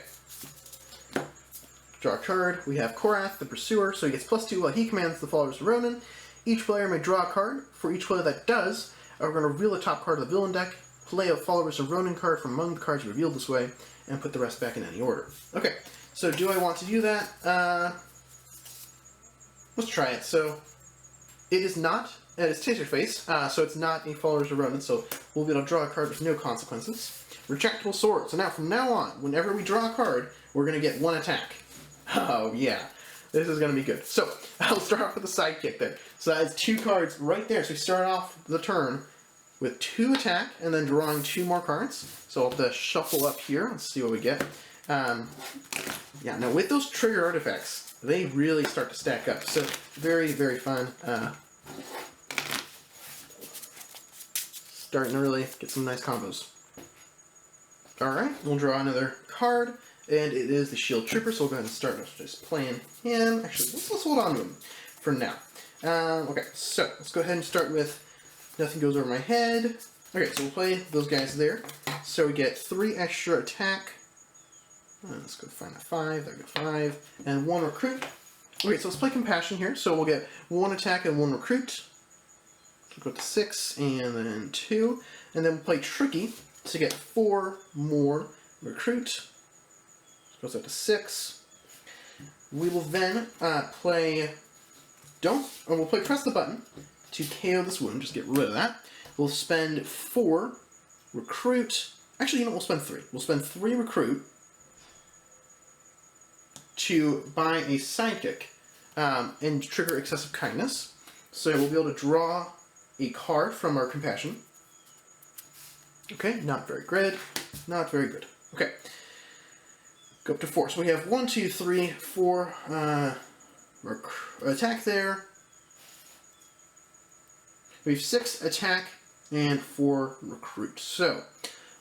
Draw a card. We have Korath, the Pursuer, so he gets +2 while he commands the followers of Ronin. Each player may draw a card. For each player that does, we're going to reveal the top card of the villain deck, play a followers of Ronin card from among the cards revealed this way, and put the rest back in any order. Okay, so do I want to do that? let's try it. So it is not, and it's Taserface, so it's not a Followers of Ronin, so we'll be able to draw a card with no consequences. Retractable Sword. So now, from now on, whenever we draw a card, we're going to get 1 attack. Oh, yeah. This is going to be good. So, I'll start off with the sidekick there. So that is 2 cards right there. So we start off the turn with 2 attack, and then drawing 2 more cards. So I'll have to shuffle up here. Let's see what we get. Yeah, now with those trigger artifacts, they really start to stack up. So, very, very fun. Starting to really get some nice combos. Alright, we'll draw another card, and it is the Shield Trooper, so we'll go ahead and start just playing him. Actually, let's hold on to him for now. Okay, so let's go ahead and start with Nothing Goes Over My Head. Okay, so we'll play those guys there. So we get 3 extra attack. Let's go find a 5, there we go, 5, and 1 recruit. Okay, so let's play Compassion here. So we'll get 1 attack and 1 recruit. We'll go to 6, and then 2. And then we'll play Tricky to get 4 more recruit. Goes up to 6. We will then play we'll play Press the Button to KO this wound, just get rid of that. We'll spend 4 recruit. Actually, you know, we'll spend 3. We'll spend 3 recruit to buy a sidekick and trigger Excessive Kindness. So we'll be able to draw a card from our Compassion. Okay, not very good. Not very good. Okay. Go up to 4. So we have 1, 2, 3, 4 attack there. We have 6 attack and 4 recruit. So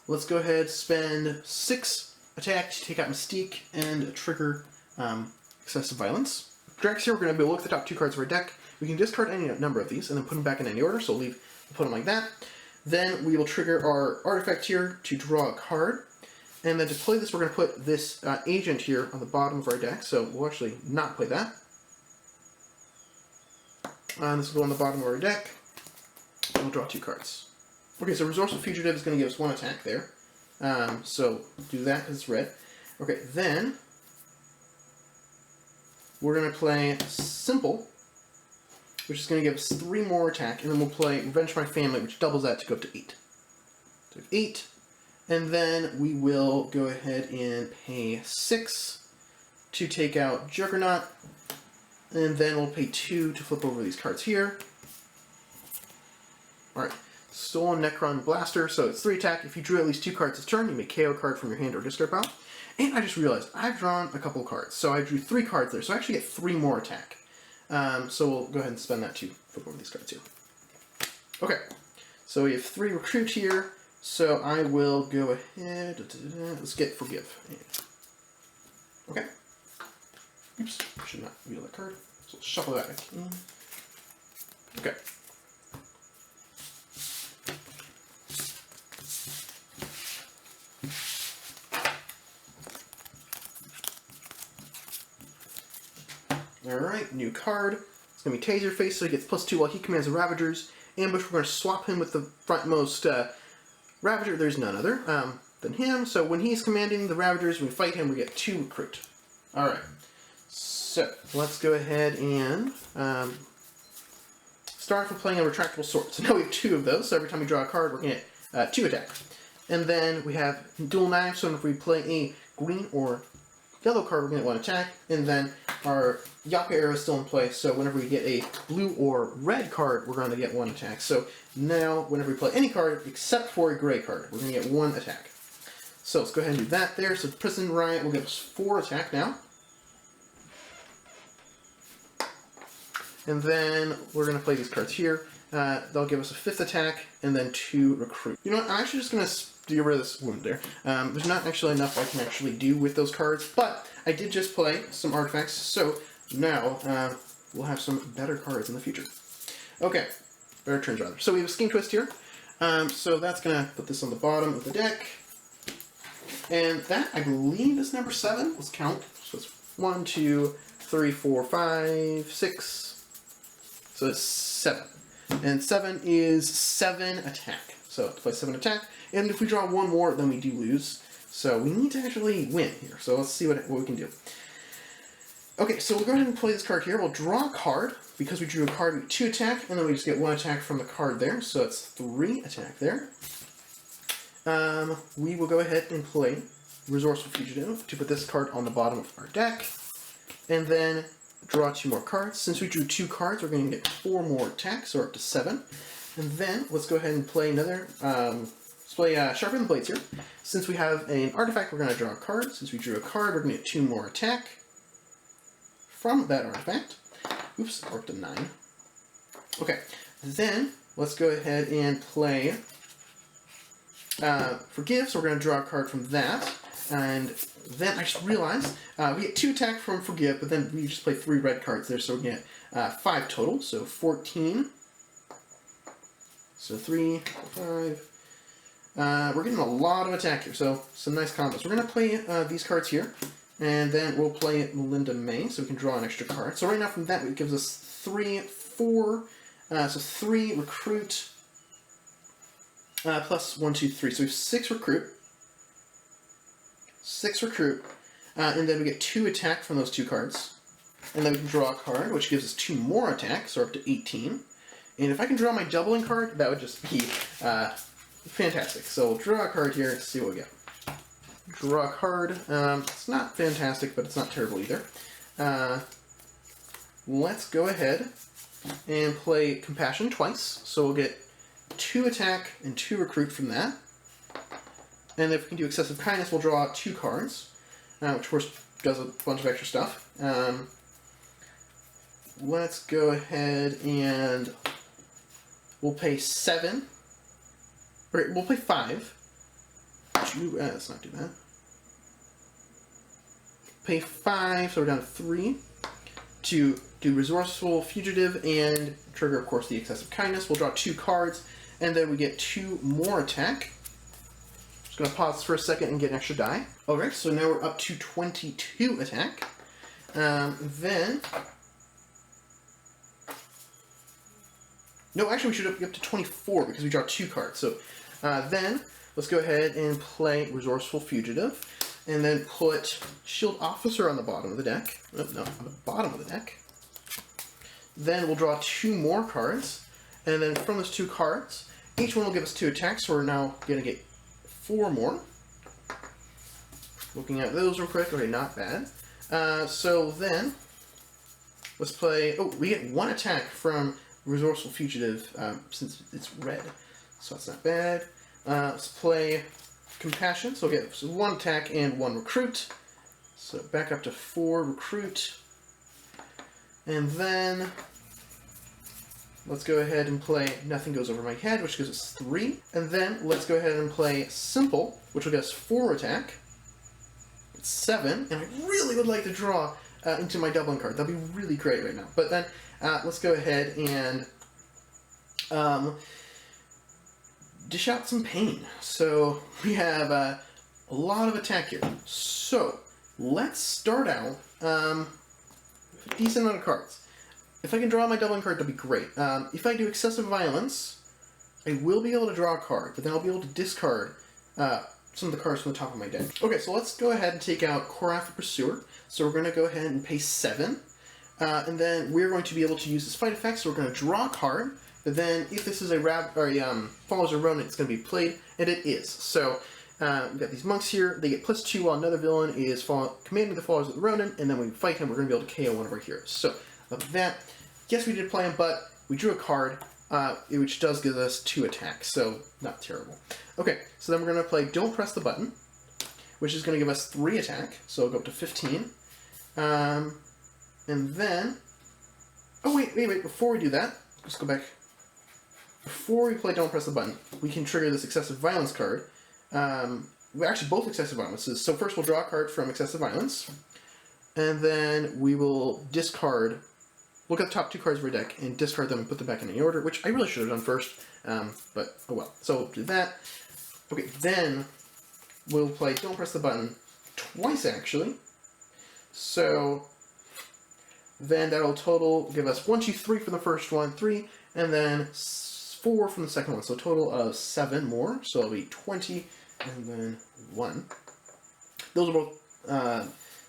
let's go ahead and spend 6 attack to take out Mystique and trigger Excessive Violence. Drax here, we're going to be able to look at the top 2 cards of our deck. We can discard any number of these and then put them back in any order. So we'll put them like that. Then we will trigger our artifact here to draw a card. And then to play this, we're going to put this agent here on the bottom of our deck. So we'll actually not play that. And this will go on the bottom of our deck. And we'll draw 2 cards. Okay, so Resourceful Fugitive is going to give us 1 attack there. So do that because it's red. Okay, then we're going to play Simple, which is going to give us 3 more attack, and then we'll play Revenge My Family, which doubles that to go up to 8. So 8, and then we will go ahead and pay 6 to take out Juggernaut, and then we'll pay 2 to flip over these cards here. Alright, Stolen Necron Blaster, so it's 3 attack. If you drew at least 2 cards this turn, you may KO a card from your hand or discard pile. And I just realized, I've drawn a couple of cards, so I drew 3 cards there, so I actually get 3 more attack. So we'll go ahead and spend that to flip over these cards here. Okay, so we have 3 recruit here, so I will go ahead, let's get Forgive. Okay. Oops, I should not reveal that card. So let's shuffle that back in. Okay. Alright, new card. It's going to be Taserface, so he gets +2 while he commands the Ravagers. Ambush, we're going to swap him with the frontmost Ravager. There's none other than him. So when he's commanding the Ravagers, when we fight him, we get 2 recruit. Alright, so let's go ahead and start with playing a Retractable Sword. So now we have 2 of those, so every time we draw a card, we're going to get 2 attack. And then we have Dual Knives, so if we play a green or yellow card, we're going to get 1 attack. And then our Yaka Arrow is still in play, so whenever we get a blue or red card, we're going to get 1 attack. So now, whenever we play any card, except for a gray card, we're going to get 1 attack. So let's go ahead and do that there. So Prison Riot will give us 4 attack now. And then we're going to play these cards here. They'll give us a 5th attack, and then 2 recruit. You know what, I'm actually just going to get rid of this wound there. There's not actually enough I can actually do with those cards, but I did just play some artifacts, so now we'll have some better cards in the future. Okay, better turns rather. So we have a Scheme Twist here. So that's going to put this on the bottom of the deck. And that, I believe, is number 7. Let's count. So it's 1, 2, 3, 4, 5, 6. So it's 7. And 7 is 7 attack. So to play 7 attack. And if we draw 1 more, then we do lose. So we need to actually win here. So let's see what we can do. Okay, so we'll go ahead and play this card here. We'll draw a card. Because we drew a card, we get 2 attack, and then we just get 1 attack from the card there, so that's 3 attack there. We will go ahead and play Resourceful Fugitive to put this card on the bottom of our deck, and then draw 2 more cards. Since we drew 2 cards, we're going to get 4 more attacks, so we're up to 7. And then let's go ahead and play another. Let's play Sharpen the Blades here. Since we have an artifact, we're going to draw a card. Since we drew a card, we're going to get 2 more attack from that artifact. Oops, we're up to 9. Okay, then let's go ahead and play Forgive. So we're going to draw a card from that. And then I just realized we get 2 attack from Forgive, but then we just play 3 red cards there, so we get 5 total. So 14. So 3, 5. We're getting a lot of attack here, so some nice combos. We're going to play these cards here. And then we'll play Melinda May, so we can draw an extra card. So right now from that, it gives us 3, 4, so 3 recruit, plus 1, 2, 3. So we have 6 recruit, and then we get 2 attack from those 2 cards. And then we can draw a card, which gives us 2 more attack, so we're up to 18. And if I can draw my doubling card, that would just be fantastic. So we'll draw a card here, see what we get. Draw a card. It's not fantastic, but it's not terrible either. Let's go ahead and play Compassion twice. So we'll get 2 attack and 2 recruit from that. And if we can do Excessive Kindness, we'll draw 2 cards, which of course does a bunch of extra stuff. Let's go ahead and we'll pay 7. Or we'll play 5. Let's not do that. Pay 5, so we're down to 3. To do Resourceful Fugitive and trigger, of course, the Excessive Kindness. We'll draw 2 cards, and then we get 2 more attack. Just going to pause for a second and get an extra die. Alright, so now we're up to 22 attack. Then... No, actually we should be up to 24 because we draw 2 cards. So then... Let's go ahead and play Resourceful Fugitive, and then put Shield Officer on the bottom of the deck. Oh, no, on the bottom of the deck. Then we'll draw 2 more cards, and then from those 2 cards, each one will give us 2 attacks, so we're now going to get 4 more. Looking at those real quick, okay, not bad. So then, let's play, oh, we get 1 attack from Resourceful Fugitive, since it's red, so that's not bad. Let's play Compassion, so we'll get 1 attack and 1 recruit. So back up to 4 recruit. And then let's go ahead and play Nothing Goes Over My Head, which gives us 3. And then let's go ahead and play Simple, which will get us 4 attack. It's 7, and I really would like to draw into my doubling card. That'd be really great right now. But then let's go ahead and dish out some pain. So we have a lot of attack here. So let's start out with a decent amount of cards. If I can draw my doubling card, that'd be great. If I do Excessive Violence, I will be able to draw a card, but then I'll be able to discard some of the cards from the top of my deck. Okay, so let's go ahead and take out Cooperative Pursuer. So we're going to go ahead and pay 7. And then we're going to be able to use this fight effect, so we're going to draw a card. But then, if this is a follows a Ronin, it's going to be played, and it is. So, we've got these monks here. They get +2 while another villain is commanding the followers of the Ronin, and then when we fight him, we're going to be able to KO one of our heroes. So, of that, yes, we did play him, but we drew a card, which does give us 2 attacks, so not terrible. Okay, so then we're going to play Don't Press the Button, which is going to give us 3 attack, so we'll go up to 15. And then... Oh, wait, before we do that, let's go back... Before we play Don't Press the Button, we can trigger this Excessive Violence card. Actually, both Excessive Violences. So first we'll draw a card from Excessive Violence, and then we will discard, look at the top 2 cards of our deck, and discard them and put them back in any order, which I really should have done first, but oh well. So we'll do that. Okay, then we'll play Don't Press the Button twice, actually. So then that'll total give us 1, 2, 3 for the first one, 3, and then 4 from the second one, so a total of 7 more, so it'll be 20, and then 1. Those are both,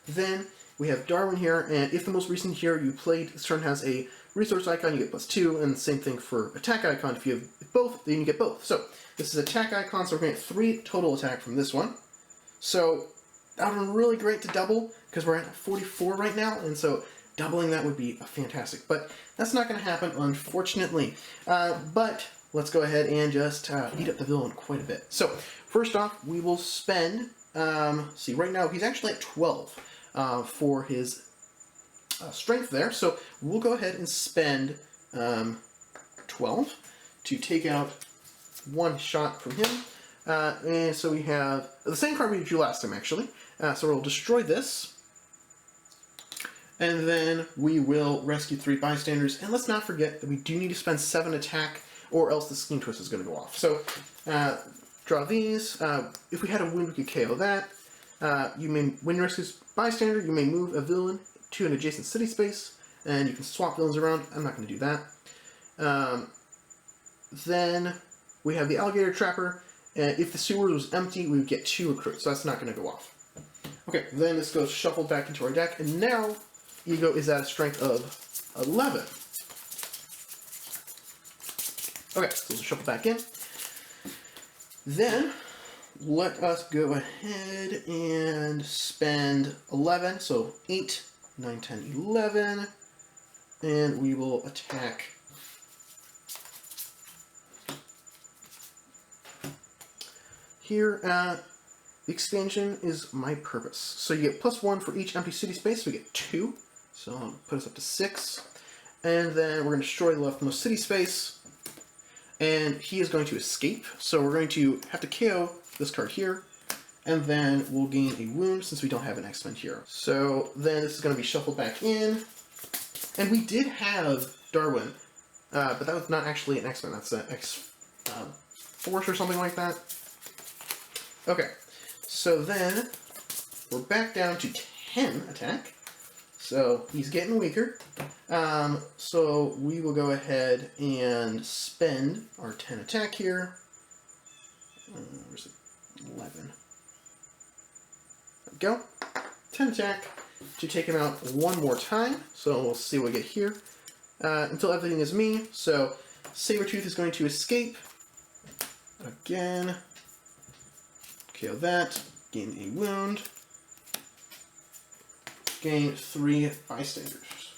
then, we have Darwin here, and if the most recent hero you played this turn has a resource icon, you get +2, and the same thing for attack icon. If you have both, then you get both. So this is attack icon, so we're going to get 3 total attack from this one. So that would be really great to double, because we're at 44 right now, and so doubling that would be fantastic. But that's not going to happen, unfortunately. But let's go ahead and just beat up the villain quite a bit. So first off, we will spend, see, right now he's actually at 12 for his strength there. So we'll go ahead and spend 12 to take out 1 shot from him. And so we have the same card we drew last time, actually. So we'll destroy this. And then we will rescue 3 bystanders. And let's not forget that we do need to spend 7 attack, or else the Scheme Twist is going to go off. So draw these. If we had a wound, we could KO that. When you rescue bystander, you may move a villain to an adjacent city space, and you can swap villains around. I'm not going to do that. Then we have the Alligator Trapper. If the sewer was empty, we would get 2 recruits, so that's not going to go off. Okay, then this goes shuffled back into our deck, and now Ego is at a strength of 11. Okay, so we'll shuffle back in. Then let us go ahead and spend 11, so 8, 9, 10, 11, and we will attack here. The expansion is My Purpose. So you get +1 for each empty city space, so we get 2. So I'll put us up to 6. And then we're going to destroy the leftmost city space. And he is going to escape. So we're going to have to KO this card here. And then we'll gain a wound since we don't have an X-Men hero. So then this is going to be shuffled back in. And we did have Darwin, but that was not actually an X-Men. That's an X-Force or something like that. Okay, so then we're back down to 10 attack. So he's getting weaker. So we will go ahead and spend our 10 attack here. Where's it? 11. There we go. 10 attack to take him out one more time. So we'll see what we get here. Until everything is me. So Sabretooth is going to escape. Again. KO that. Gain a wound. Gain 3 bystanders.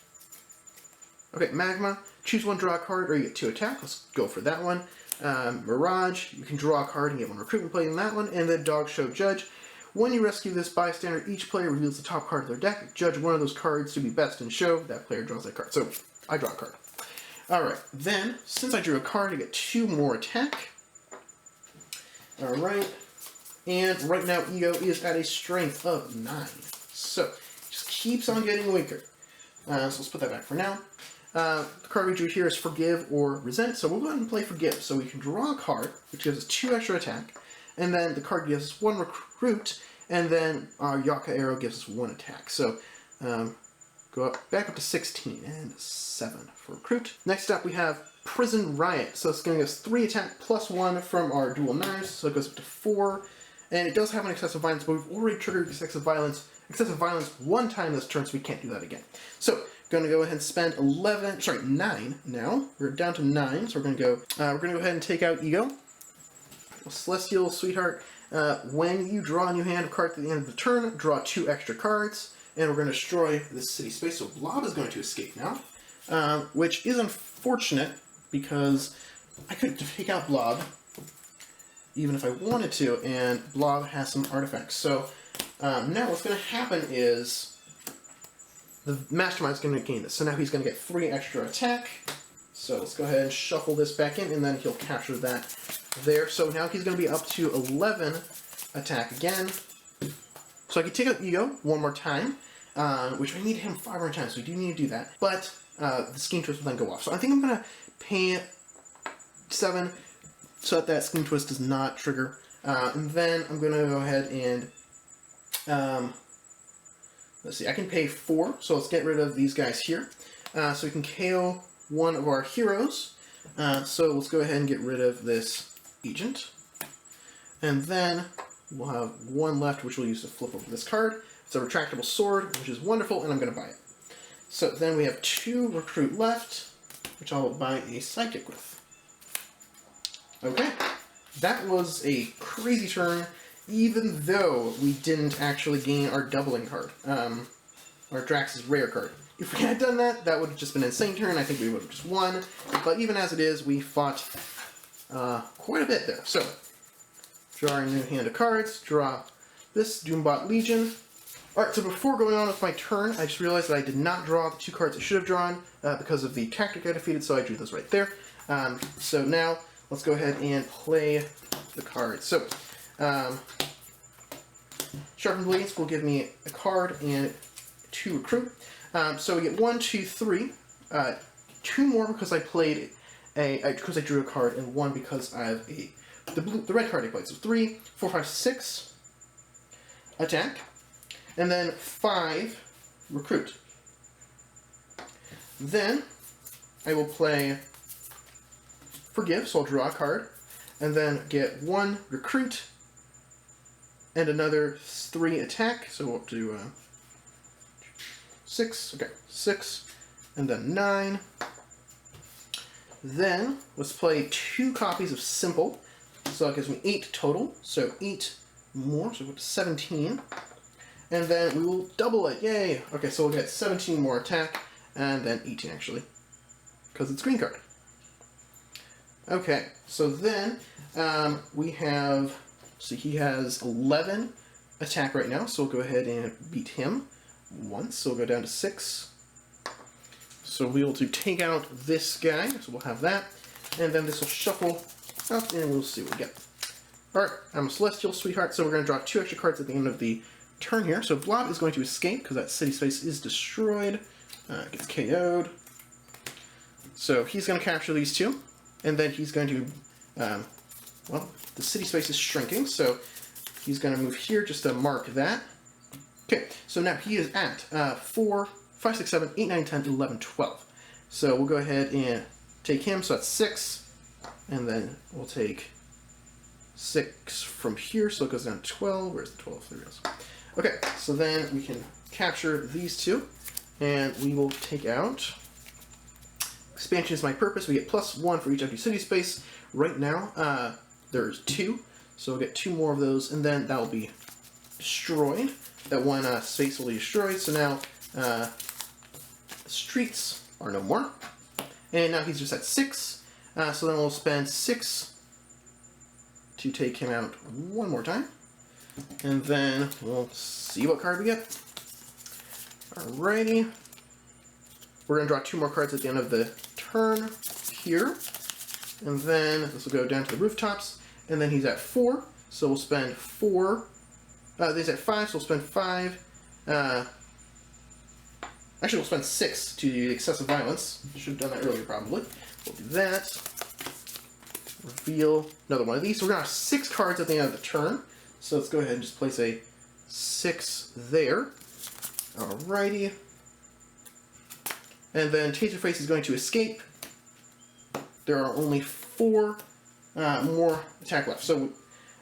Okay, Magma. Choose 1, draw a card, or you get 2 attack. Let's go for that one. Mirage. You can draw a card and get 1 recruitment play in that one. And then Dog Show Judge. When you rescue this bystander, each player reveals the top card of their deck. Judge one of those cards to be best in show. That player draws that card. So I draw a card. Alright, then, since I drew a card, I get 2 more attack. Alright. And right now, Ego is at a strength of 9. So, just keeps on getting weaker. So let's put that back for now. The card we drew here is Forgive or Resent. So we'll go ahead and play Forgive. So we can draw a card, which gives us 2 extra attack. And then the card gives us 1 recruit. And then our Yaka Arrow gives us 1 attack. So, go back up to 16 and 7 for recruit. Next up, we have Prison Riot. So it's going to give us 3 attack plus 1 from our dual knives. So it goes up to 4. And it does have an excessive violence, but we've already triggered excessive violence one time this turn, so we can't do that again. So, going to go ahead and spend 9 now. We're down to 9, so we're going to go ahead and take out Ego. Celestial Sweetheart. When you draw a new hand of cards at the end of the turn, draw 2 extra cards, and we're going to destroy this city space. So Blob is going to escape now, which is unfortunate because I could take out Blob even if I wanted to, and Blob has some artifacts. So now what's going to happen is the Mastermind is going to gain this. So now he's going to get 3 extra attack. So let's go ahead and shuffle this back in, and then he'll capture that there. So now he's going to be up to 11 attack again. So I can take out Ego one more time, which I need him 5 more times, so we do need to do that. But the Scheme Twist will then go off. So I think I'm going to pay 7 so that Scheme Twist does not trigger. And then I'm going to go ahead and, let's see, I can pay 4, so let's get rid of these guys here. So we can KO one of our heroes. So let's go ahead and get rid of this agent. And then we'll have 1 left, which we'll use to flip over this card. It's a retractable sword, which is wonderful, and I'm going to buy it. So then we have 2 recruit left, which I'll buy a psychic with. Okay, that was a crazy turn, even though we didn't actually gain our doubling card, our Drax's rare card. If we had done that, that would have just been an insane turn. I think we would have just won. But even as it is, we fought quite a bit there. So, draw a new hand of cards, draw this Doombot Legion. Alright, so before going on with my turn, I just realized that I did not draw the 2 cards I should have drawn because of the tactic I defeated, so I drew those right there. So now, let's go ahead and play the cards. So, Sharpened Blades will give me a card and 2 recruit. So we get 1, 2, 3. 2 more because I played because I drew a card, and 1 because I have the red card I played. So 3, 4, 5, 6 attack, and then 5 recruit. Then I will play Forgive, so I'll draw a card, and then get 1 recruit and another 3 attack. So we'll do 6, okay, 6, and then 9. Then, let's play 2 copies of Simple, so that gives me 8 total, so 8 more, so we'll go to 17. And then we will double it, yay! Okay, so we'll get 17 more attack, and then 18 actually, because it's green card. Okay, so then we have, so he has 11 attack right now, so we'll go ahead and beat him once, so we'll go down to 6. So we'll to take out this guy, so we'll have that, and then this will shuffle up, and we'll see what we get. Alright, I'm a Celestial Sweetheart, so we're going to draw 2 extra cards at the end of the turn here. So Blob is going to escape, because that city space is destroyed, gets KO'd. So he's going to capture these 2, and then he's going to, well, the city space is shrinking, so he's going to move here just to mark that. Okay, so now he is at 4, 5, 6, 7, 8, 9, 10, 11, 12. So we'll go ahead and take him, so that's 6, and then we'll take 6 from here, so it goes down to 12. Where's the 12? There it goes. Okay, so then we can capture these 2, and we will take out... Expansion is my purpose. We get +1 for each empty city space. Right now, there's 2, so we'll get 2 more of those, and then that will be destroyed. That one space will be destroyed, so now the streets are no more. And now he's just at 6, so then we'll spend 6 to take him out one more time. And then we'll see what card we get. Alrighty. We're going to draw 2 more cards at the end of the turn here. And then this will go down to the rooftops. And then he's at 4, so we'll spend 4. He's at 5, so we'll spend 5. Actually, we'll spend 6 to do excessive violence. Should have done that earlier, probably. We'll do that. Reveal another one of these. So we're going to have 6 cards at the end of the turn. So let's go ahead and just place a 6 there. Alrighty. And then Taserface is going to escape. There are only 4 more attack left. So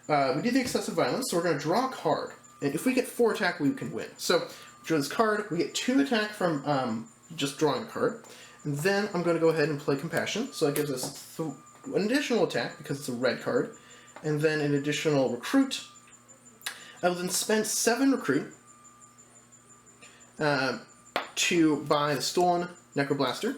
we did the excessive violence, so we're going to draw a card. And if we get 4 attack, we can win. So draw this card. We get 2 attack from just drawing a card. And then I'm going to go ahead and play Compassion. So that gives us an additional attack because it's a red card. And then an additional recruit. I will then spend 7 recruit to buy the stolen Necron Blaster,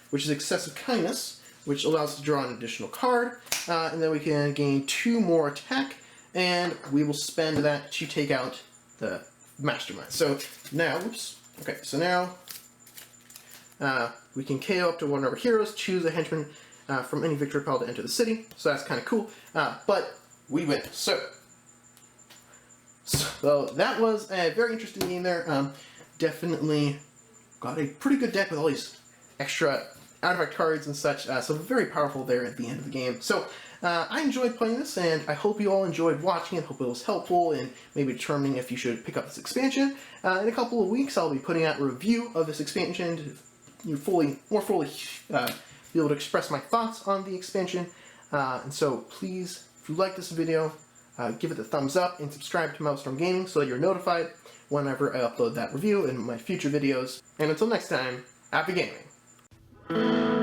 which is excessive kindness, which allows us to draw an additional card, and then we can gain 2 more attack, and we will spend that to take out the mastermind. So now, oops, okay, so now we can KO up to 1 of our heroes, choose a henchman from any victory pile to enter the city, so that's kind of cool, but we win. So that was a very interesting game there. Definitely got a pretty good deck with all these extra artifact cards and such, so very powerful there at the end of the game. So I enjoyed playing this, and I hope you all enjoyed watching it. Hope it was helpful in maybe determining if you should pick up this expansion. In a couple of weeks, I'll be putting out a review of this expansion to more fully be able to express my thoughts on the expansion. And so please, if you like this video, give it a thumbs up, and subscribe to Maelstrom Gaming so that you're notified whenever I upload that review in my future videos. And until next time, happy gaming!